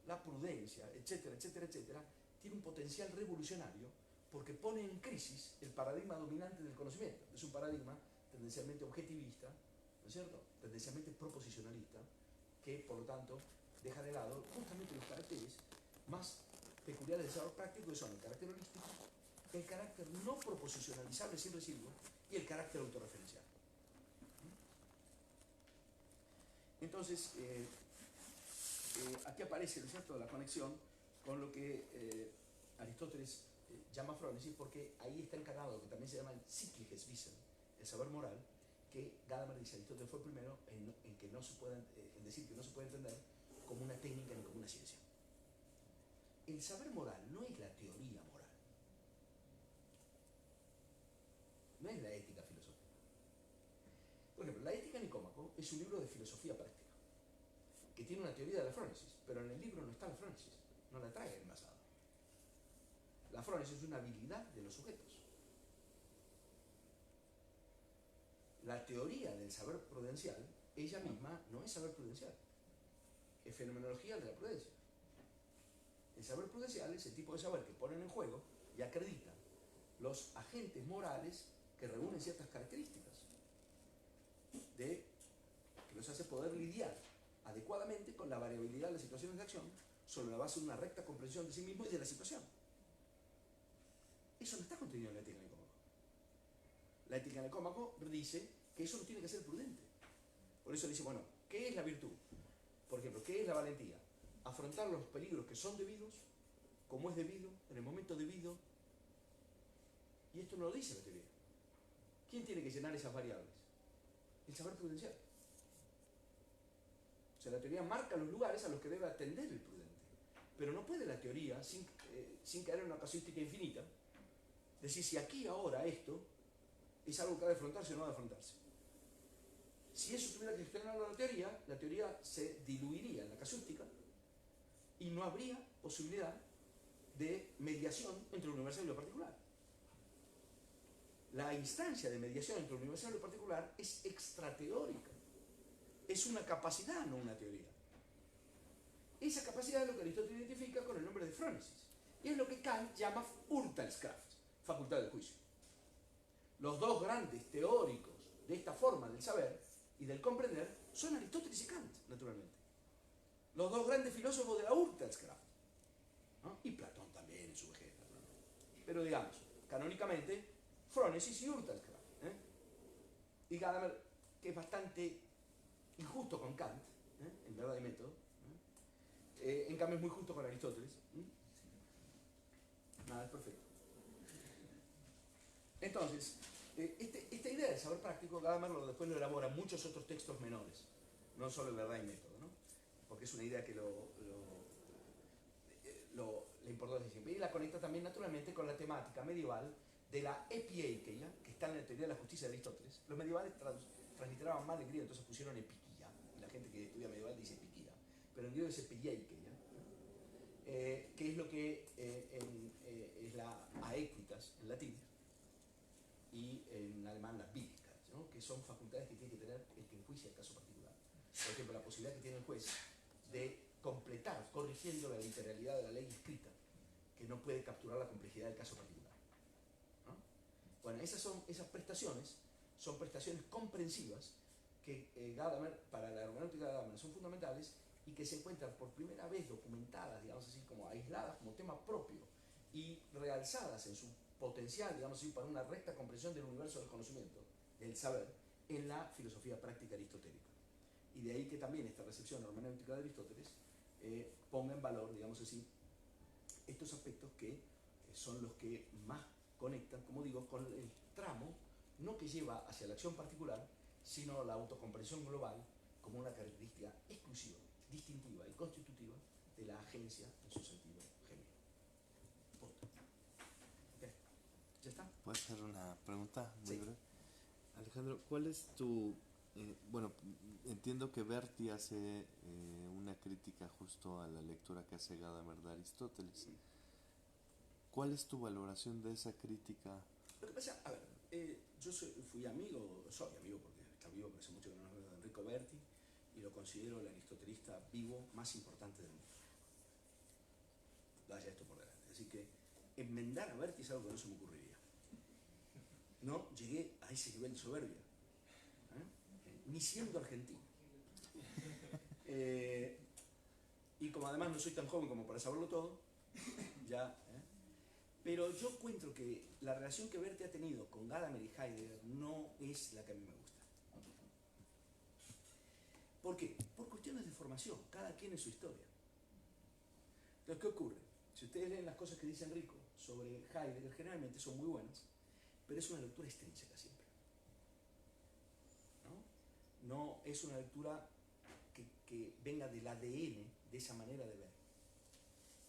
la prudencia, etcétera, etcétera, etcétera, tiene un potencial revolucionario porque pone en crisis el paradigma dominante del conocimiento. Es un paradigma tendencialmente objetivista, ¿no es cierto?, tendencialmente proposicionalista, que por lo tanto deja de lado justamente los caracteres más peculiares del saber práctico, que son el carácter holístico, el carácter no proposicionalizable sin residuo y el carácter autorreferencial. Entonces, aquí aparece, ¿no es cierto?, la conexión con lo que Aristóteles llama frónesis, porque ahí está encarnado lo que también se llama el Sittliches Wissen, el saber moral, que Gadamer dice, Aristóteles fue el primero en que no se puede, en decir que no se puede entender como una técnica ni como una ciencia. El saber moral no es la teoría moral, no es la ética filosófica. Por ejemplo, la Ética Nicómaco es un libro de filosofía práctica, que tiene una teoría de la frónesis, pero en el libro no está la frónesis, no la trae envasada. La frónesis es una habilidad de los sujetos. La teoría del saber prudencial, ella misma no es saber prudencial, es fenomenología de la prudencia. El saber prudencial es el tipo de saber que ponen en juego y acreditan los agentes morales que reúnen ciertas características, que los hace poder lidiar adecuadamente con la variabilidad de las situaciones de acción sobre la base de una recta comprensión de sí mismo y de la situación. Eso no está contenido en la Ética Nicómaco. La Ética Nicómaco dice que eso no tiene que ser prudente. Por eso dice, bueno, ¿qué es la virtud? Por ejemplo, ¿qué es la valentía? Afrontar los peligros que son debidos, como es debido, en el momento debido. Y esto no lo dice la teoría. ¿Quién tiene que llenar esas variables? El saber prudencial. O sea, la teoría marca los lugares a los que debe atender el prudente. Pero no puede la teoría, sin caer en una casuística infinita, decir si aquí ahora esto es algo que ha de afrontarse o no ha de afrontarse. Si eso tuviera que gestionarlo la teoría se diluiría en la casuística y no habría posibilidad de mediación entre lo universal y lo particular. La instancia de mediación entre lo universal y lo particular es extrateórica. Es una capacidad, no una teoría. Esa capacidad es lo que Aristóteles identifica con el nombre de frónesis. Y es lo que Kant llama Urteilskraft, facultad del juicio. Los dos grandes teóricos de esta forma del saber y del comprender son Aristóteles y Kant, naturalmente. Los dos grandes filósofos de la Urteilskraft, ¿no? Y Platón también en su vejez. Pero digamos, canónicamente, frónesis y Urteilskraft. Y Gadamer, que es bastante injusto con Kant, en verdad y método, en cambio es muy justo con Aristóteles. Nada, es perfecto. Entonces, esta idea del saber práctico, Gadamer después lo elabora en muchos otros textos menores, no solo en verdad y método, ¿no? Porque es una idea que le importó desde siempre. Y la conecta también naturalmente con la temática medieval de la epieikeia, que está en la teoría de la justicia de Aristóteles. Los medievales transliteraban mal en griego, entonces pusieron epiquia. La gente que estudia medieval dice epiquia, pero en griego es epieikeia, que es lo que es la aequitas en latín, y en alemán las bíblicas, ¿no? Que son facultades que tiene que tener el que enjuicia el caso particular. Por ejemplo, la posibilidad que tiene el juez de completar, corrigiendo la literalidad de la ley escrita, que no puede capturar la complejidad del caso particular, ¿no? Bueno, esas prestaciones son prestaciones comprensivas que Gadamer, para la hermenéutica de Gadamer, son fundamentales y que se encuentran por primera vez documentadas, digamos así, como aisladas, como tema propio y realzadas en su potencial, digamos así, para una recta comprensión del universo del conocimiento, del saber, en la filosofía práctica aristotélica. Y de ahí que también esta recepción hermenéutica de Aristóteles ponga en valor, digamos así, estos aspectos que son los que más conectan, como digo, con el tramo, no que lleva hacia la acción particular, sino la autocomprensión global como una característica exclusiva distintiva y constitutiva de la agencia en su sentido genuino. Punto. Okay. ¿Ya está? ¿Puedo hacer una pregunta muy Sí. breve? Alejandro, ¿cuál es tu... bueno, entiendo que Berti hace una crítica justo a la lectura que hace Gadamer de Aristóteles. ¿Cuál es tu valoración de esa crítica? Lo que pasa, a ver, yo fui amigo, soy amigo porque está vivo, pero hace mucho que no nos veo, de Enrico Berti, y lo considero el aristotelista vivo más importante del mundo. Vaya esto por delante. Así que enmendar a Berti es algo que no se me ocurriría. No llegué a ese nivel de soberbia, ni siendo argentino. Y como además no soy tan joven como para saberlo todo, ya... Pero yo encuentro que la relación que Berti ha tenido con Gadamer y Heidegger no es la que a mí me gusta. ¿Por qué? Por cuestiones de formación, cada quien en su historia. Entonces, ¿qué ocurre? Si ustedes leen las cosas que dice Enrico sobre Heidegger, generalmente son muy buenas, pero es una lectura extrínseca siempre. No es una lectura que venga del ADN de esa manera de ver.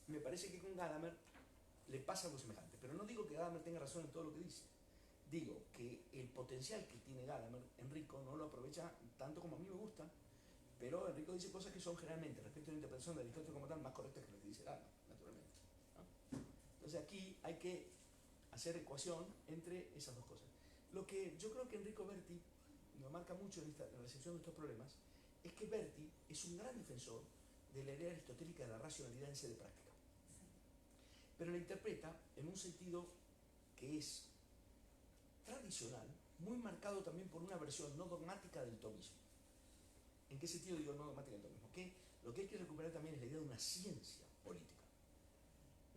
Me parece que con Gadamer le pasa algo semejante, pero no digo que Gadamer tenga razón en todo lo que dice. Digo que el potencial que tiene Gadamer, Enrico no lo aprovecha tanto como a mí me gusta, pero Enrico dice cosas que son generalmente, respecto a la interpretación de Aristóteles como tal, más correctas que lo que dice Gadamer, naturalmente. Entonces aquí hay que hacer ecuación entre esas dos cosas. Lo que yo creo que Enrico Berti nos marca mucho en la recepción de estos problemas es que Berti es un gran defensor de la idea aristotélica de la racionalidad en sede práctica, pero la interpreta en un sentido que es tradicional, muy marcado también por una versión no dogmática del tomismo. ¿En qué sentido digo no dogmática del tomismo? Que lo que hay que recuperar también es la idea de una ciencia política,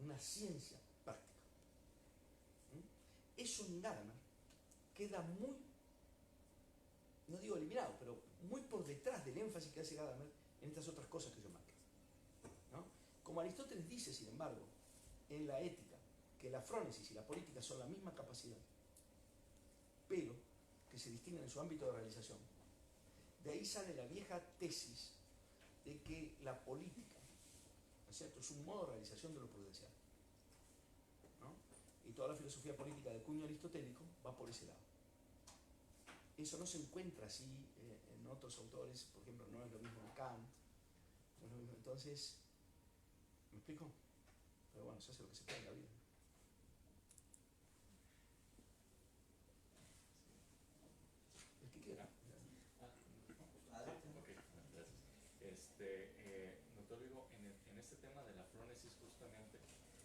una ciencia práctica. Eso en Gadamer queda muy, no digo eliminado, pero muy por detrás del énfasis que hace Gadamer en estas otras cosas que yo marqué, ¿no? Como Aristóteles dice, sin embargo, en la ética, que la frónesis y la política son la misma capacidad, pero que se distinguen en su ámbito de realización. De ahí sale la vieja tesis de que la política, ¿no es cierto?, es un modo de realización de lo prudencial, ¿no? Y toda la filosofía política de cuño aristotélico va por ese lado. Eso no se encuentra así en otros autores, por ejemplo, no es lo mismo en Kant, no es lo mismo. Entonces, ¿me explico? Pero bueno, se hace lo que se puede en la vida. El que quiera. Adelante. Ok, gracias. Doctor Vigo, en este tema de la frónesis justamente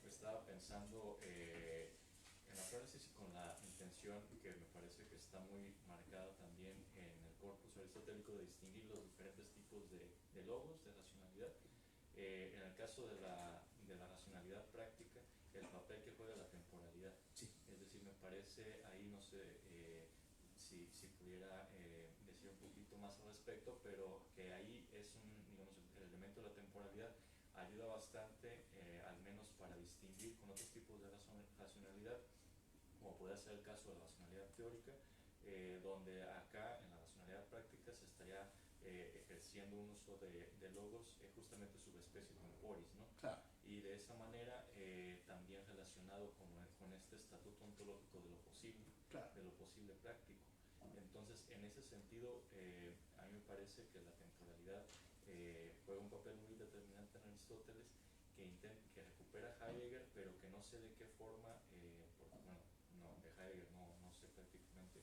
estaba pensando en la frónesis y con la intención que me parece que está muy marcada también en el corpus aristotélico de distinguir los diferentes tipos de logos, de racionalidad. En el caso de la racionalidad práctica, el papel que juega la temporalidad. Sí. Es decir, me parece, ahí no sé si pudiera decir un poquito más al respecto, pero que ahí es digamos, el elemento de la temporalidad ayuda bastante, al menos para distinguir con otros tipos de racionalidad, como puede ser el caso de la racionalidad teórica, donde acá en la racionalidad práctica se estaría ejerciendo un uso de logos justamente subespecie temporis, ¿no? Claro. Y de esa manera también relacionado con este estatuto ontológico de lo posible, Claro. de lo posible práctico. Entonces, en ese sentido, a mí me parece que la temporalidad juega un papel muy determinante en Aristóteles, que recupera Heidegger, pero que no sé de qué forma, porque bueno, no, de Heidegger no sé prácticamente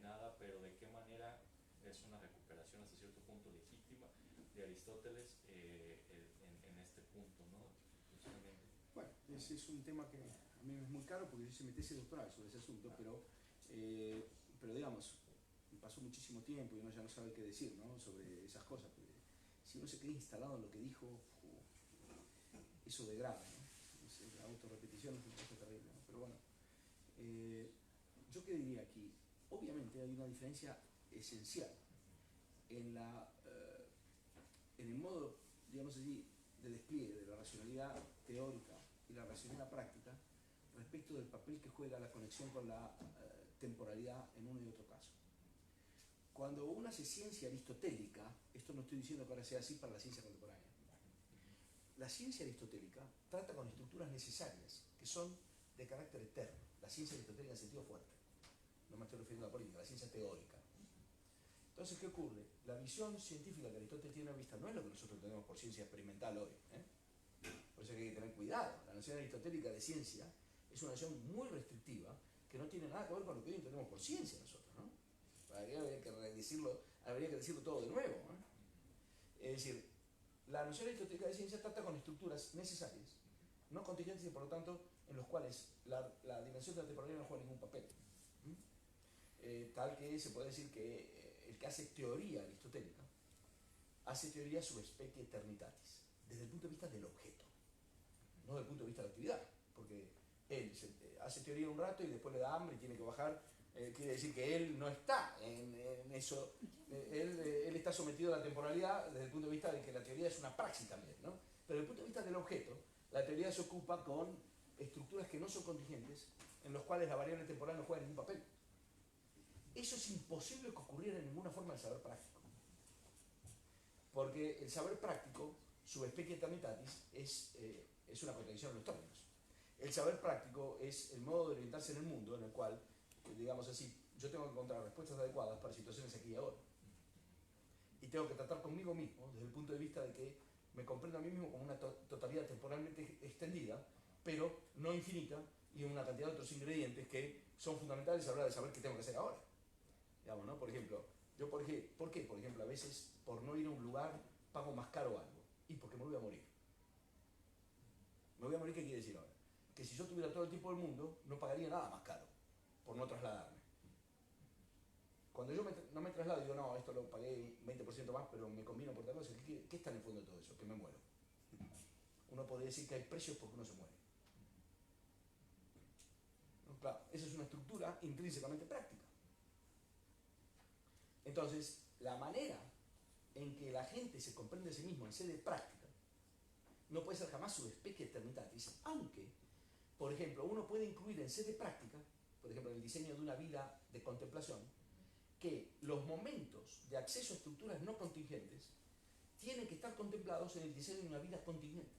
nada, pero de qué manera es una recuperación hasta cierto punto legítima de Aristóteles en este punto, ¿no? Justamente. Bueno, ese es un tema que a mí me es muy caro porque yo hice mi tesis doctoral sobre ese asunto, pero digamos, pasó muchísimo tiempo y uno ya no sabe qué decir, ¿no?, sobre esas cosas, porque si uno se queda instalado en lo que dijo, eso degrada, ¿no? No sé, la autorrepetición es una cosa terrible, ¿no? Pero bueno, yo qué diría aquí, obviamente hay una diferencia esencial en el modo, digamos así, de despliegue de la racionalidad teórica y la racionalidad práctica respecto del papel que juega la conexión con la temporalidad en uno y otro caso. cuando uno hace ciencia aristotélica, esto no estoy diciendo que ahora sea así para la ciencia contemporánea, la ciencia aristotélica trata con estructuras necesarias que son de carácter eterno. La ciencia aristotélica en sentido fuerte. No me estoy refiriendo a la política, la ciencia teórica. Entonces, ¿qué ocurre? La visión científica que Aristóteles tiene a vista no es lo que nosotros tenemos por ciencia experimental hoy. Por eso hay que tener cuidado. La noción aristotélica de ciencia es una noción muy restrictiva que no tiene nada que ver con lo que hoy entendemos por ciencia nosotros, ¿no? Habría que decirlo todo de nuevo, ¿no? Es decir, la noción aristotélica de ciencia trata con estructuras necesarias, no contingentes y por lo tanto en los cuales la dimensión de la temporalidad no juega ningún papel. Tal que se puede decir que el que hace teoría aristotélica hace teoría sub specie eternitatis, desde el punto de vista del objeto, no desde el punto de vista de la actividad, porque él hace teoría un rato y después le da hambre y tiene que bajar, quiere decir que él no está en eso, él está sometido a la temporalidad desde el punto de vista de que la teoría es una praxis también, ¿no? Pero desde el punto de vista del objeto, la teoría se ocupa con estructuras que no son contingentes, en los cuales la variable temporal no juega ningún papel. Eso es imposible que ocurriera en ninguna forma del saber práctico. Porque el saber práctico, sub specie eternitatis, es una contradicción en los términos. El saber práctico es el modo de orientarse en el mundo en el cual, digamos así, yo tengo que encontrar respuestas adecuadas para situaciones aquí y ahora. Y tengo que tratar conmigo mismo desde el punto de vista de que me comprendo a mí mismo como una totalidad temporalmente extendida, pero no infinita, y una cantidad de otros ingredientes que son fundamentales a la hora de saber qué tengo que hacer ahora. Digamos, ¿no? Por ejemplo, ¿por qué? Por ejemplo, a veces por no ir a un lugar pago más caro algo? Y porque me voy a morir. ¿Me voy a morir qué quiere decir ahora? Que si yo tuviera todo el tiempo del mundo, no pagaría nada más caro por no trasladarme. Cuando yo no me traslado, digo, no, esto lo pagué 20% más, pero me convino por tal cosa. ¿Qué está en el fondo de todo eso? Que me muero. Uno podría decir que hay precios porque uno se muere. ¿No? Claro, esa es una estructura intrínsecamente práctica. Entonces, la manera en que la gente se comprende a sí mismo en sede práctica no puede ser jamás sub specie eternitatis, aunque, por ejemplo, uno puede incluir en sede práctica, por ejemplo, en el diseño de una vida de contemplación, que los momentos de acceso a estructuras no contingentes tienen que estar contemplados en el diseño de una vida contingente.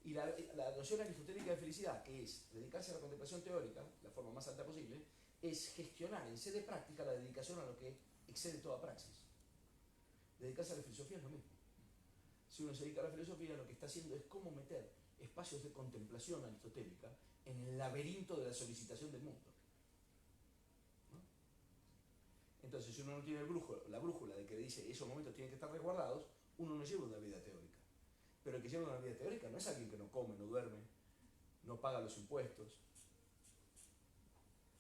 Y la noción aristotélica de felicidad, que es dedicarse a la contemplación teórica, la forma más alta posible, es gestionar en sede práctica la dedicación a lo que excede toda praxis. Dedicarse a la filosofía es lo mismo. Si uno se dedica a la filosofía, lo que está haciendo es cómo meter espacios de contemplación aristotélica en el laberinto de la solicitación del mundo. ¿No? Entonces, si uno no tiene la brújula de que dice esos momentos tienen que estar resguardados, uno no lleva una vida teórica. Pero el que lleva una vida teórica no es alguien que no come, no duerme, no paga los impuestos,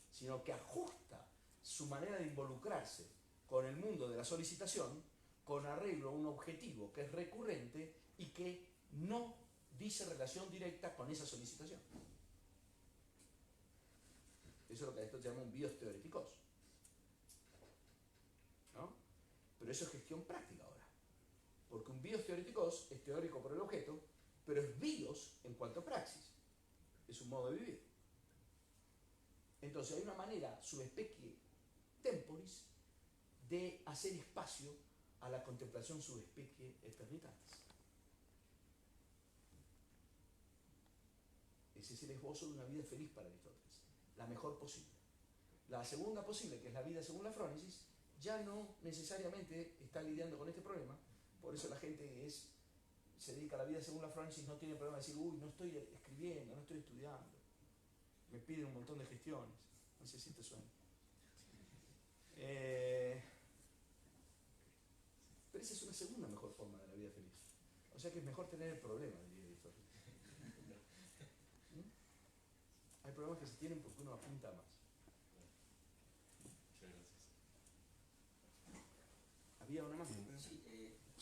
sino que ajusta su manera de involucrarse con el mundo de la solicitación con arreglo a un objetivo que es recurrente y que no dice relación directa con esa solicitación. Eso es lo que esto se llama un bios teoreticos, ¿no? Pero eso es gestión práctica ahora. Porque un bios teoreticos es teórico por el objeto, pero es bios en cuanto a praxis. Es un modo de vivir. Entonces hay una manera sub specie temporis de hacer espacio a la contemplación sub specie eternitatis. Ese es el esbozo de una vida feliz para Aristóteles, la mejor posible. La segunda posible, que es la vida según la frónesis, ya no necesariamente está lidiando con este problema. Por eso la gente se dedica a la vida según la frónesis, no tiene problema de decir, uy, no estoy escribiendo, no estoy estudiando, me piden un montón de gestiones. No sé si te suena. Pero esa es una segunda mejor forma de la vida feliz. O sea que es mejor tener el problema, diría Aristóteles. Hay problemas que se tienen porque uno apunta más. Muchas gracias. ¿Había una más? Sí,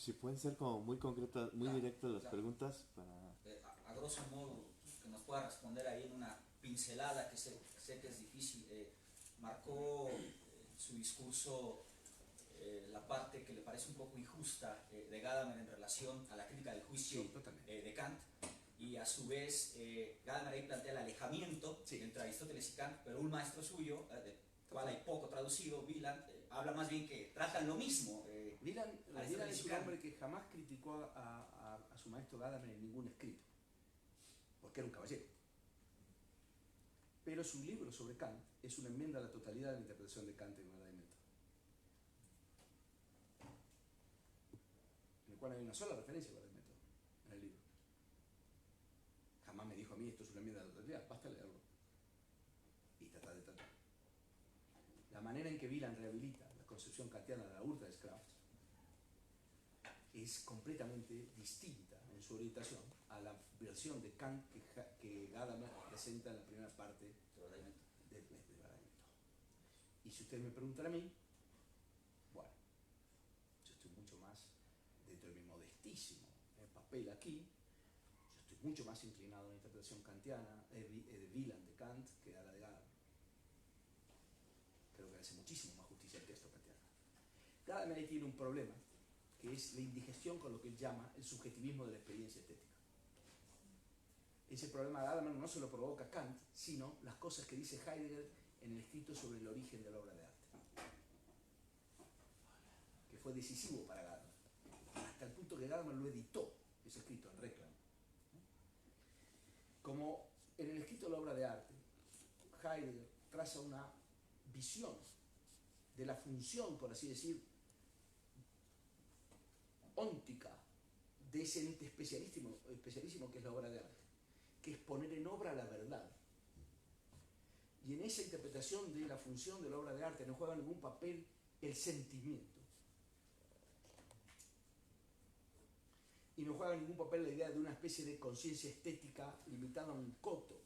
Si pueden ser como muy concretas, muy claro, directas las claro. preguntas para... A grosso modo, que nos pueda responder ahí en una pincelada que sé que es difícil. Marcó su discurso la parte que le parece un poco injusta de Gadamer en relación a la crítica del juicio de Kant, y a su vez Gadamer ahí plantea el alejamiento entre Aristóteles y Kant, pero un maestro suyo, del cual hay poco traducido, Wieland, habla más bien que tratan lo mismo. Wieland es un mexicano. hombre que jamás criticó a su maestro Gadamer en ningún escrito, porque era un caballero. Pero su libro sobre Kant es una enmienda a la totalidad de la interpretación de Kant en Verdad y Método, en el cual hay una sola referencia a Verdad y Método en el libro. Jamás me dijo a mí esto es una enmienda a la totalidad, basta leerlo y tratar de tratar. La manera en que Wieland rehabilita la concepción kantiana de la Urteilskraft es completamente distinta en su orientación a la versión de Kant que Gadamer presenta en la primera parte de Verdad y Método. Y si ustedes me preguntan a mí, bueno, yo estoy mucho más, dentro de mi modestísimo papel aquí, yo estoy mucho más inclinado a la interpretación kantiana de Wieland de Kant que a la de Gadamer. Creo que hace muchísimo más justicia al texto kantiano. Gadamer ahí tiene un problema, que es la indigestión con lo que él llama el subjetivismo de la experiencia estética. Ese problema de Gadamer no se lo provoca Kant, sino las cosas que dice Heidegger en el escrito sobre el origen de la obra de arte, que fue decisivo para Gadamer, hasta el punto que Gadamer lo editó, ese escrito, en Reclam. Como en el escrito de la obra de arte, Heidegger traza una visión de la función, por así decir, óntica de ese ente especialísimo que es la obra de arte, que es poner en obra la verdad. Y en esa interpretación de la función de la obra de arte no juega ningún papel el sentimiento. Y no juega ningún papel la idea de una especie de conciencia estética limitada a un coto,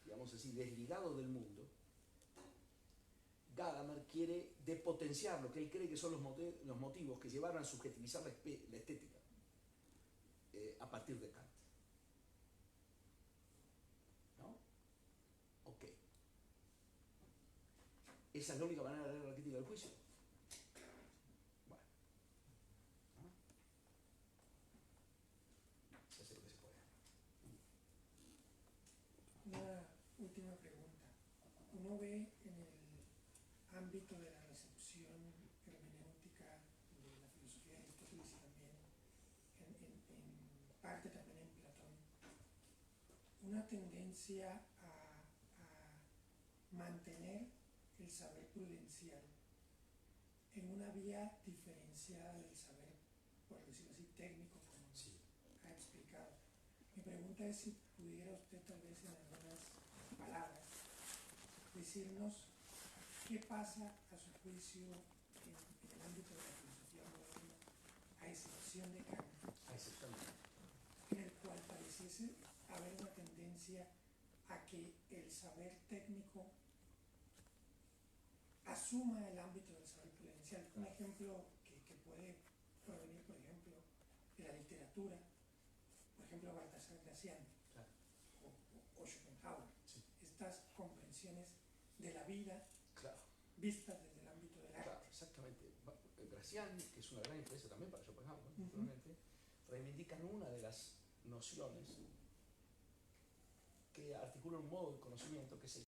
digamos así, desligado del mundo. Gadamer quiere depotenciar lo que él cree que son los motivos que llevaron a subjetivizar la estética a partir de Kant. ¿No? Ok. ¿Esa es la única manera de leer la crítica del juicio? Bueno. ¿No? Se hace lo que se puede. Una última pregunta. Uno ve en el ámbito de la recepción hermenéutica de la filosofía de Aristóteles y también en parte también en Platón, una tendencia a mantener el saber prudencial en una vía diferenciada del saber, por decirlo así, técnico, como Sí. ha explicado. Mi pregunta es si pudiera usted tal vez en algunas palabras decirnos qué pasa a su juicio en el ámbito de la filosofía moderna, a excepción de Kant, en el cual pareciese haber una tendencia a que el saber técnico asuma el ámbito del saber prudencial. Un ejemplo que puede provenir, por ejemplo, de la literatura, por ejemplo, Baltasar Gracián, Claro. o Schopenhauer, Sí. estas comprensiones de la vida Claro. vistas desde el ámbito del arte. Claro, exactamente. Gracián, que es una gran influencia también para Schopenhauer, naturalmente, reivindican una de las nociones que articula un modo de conocimiento que es el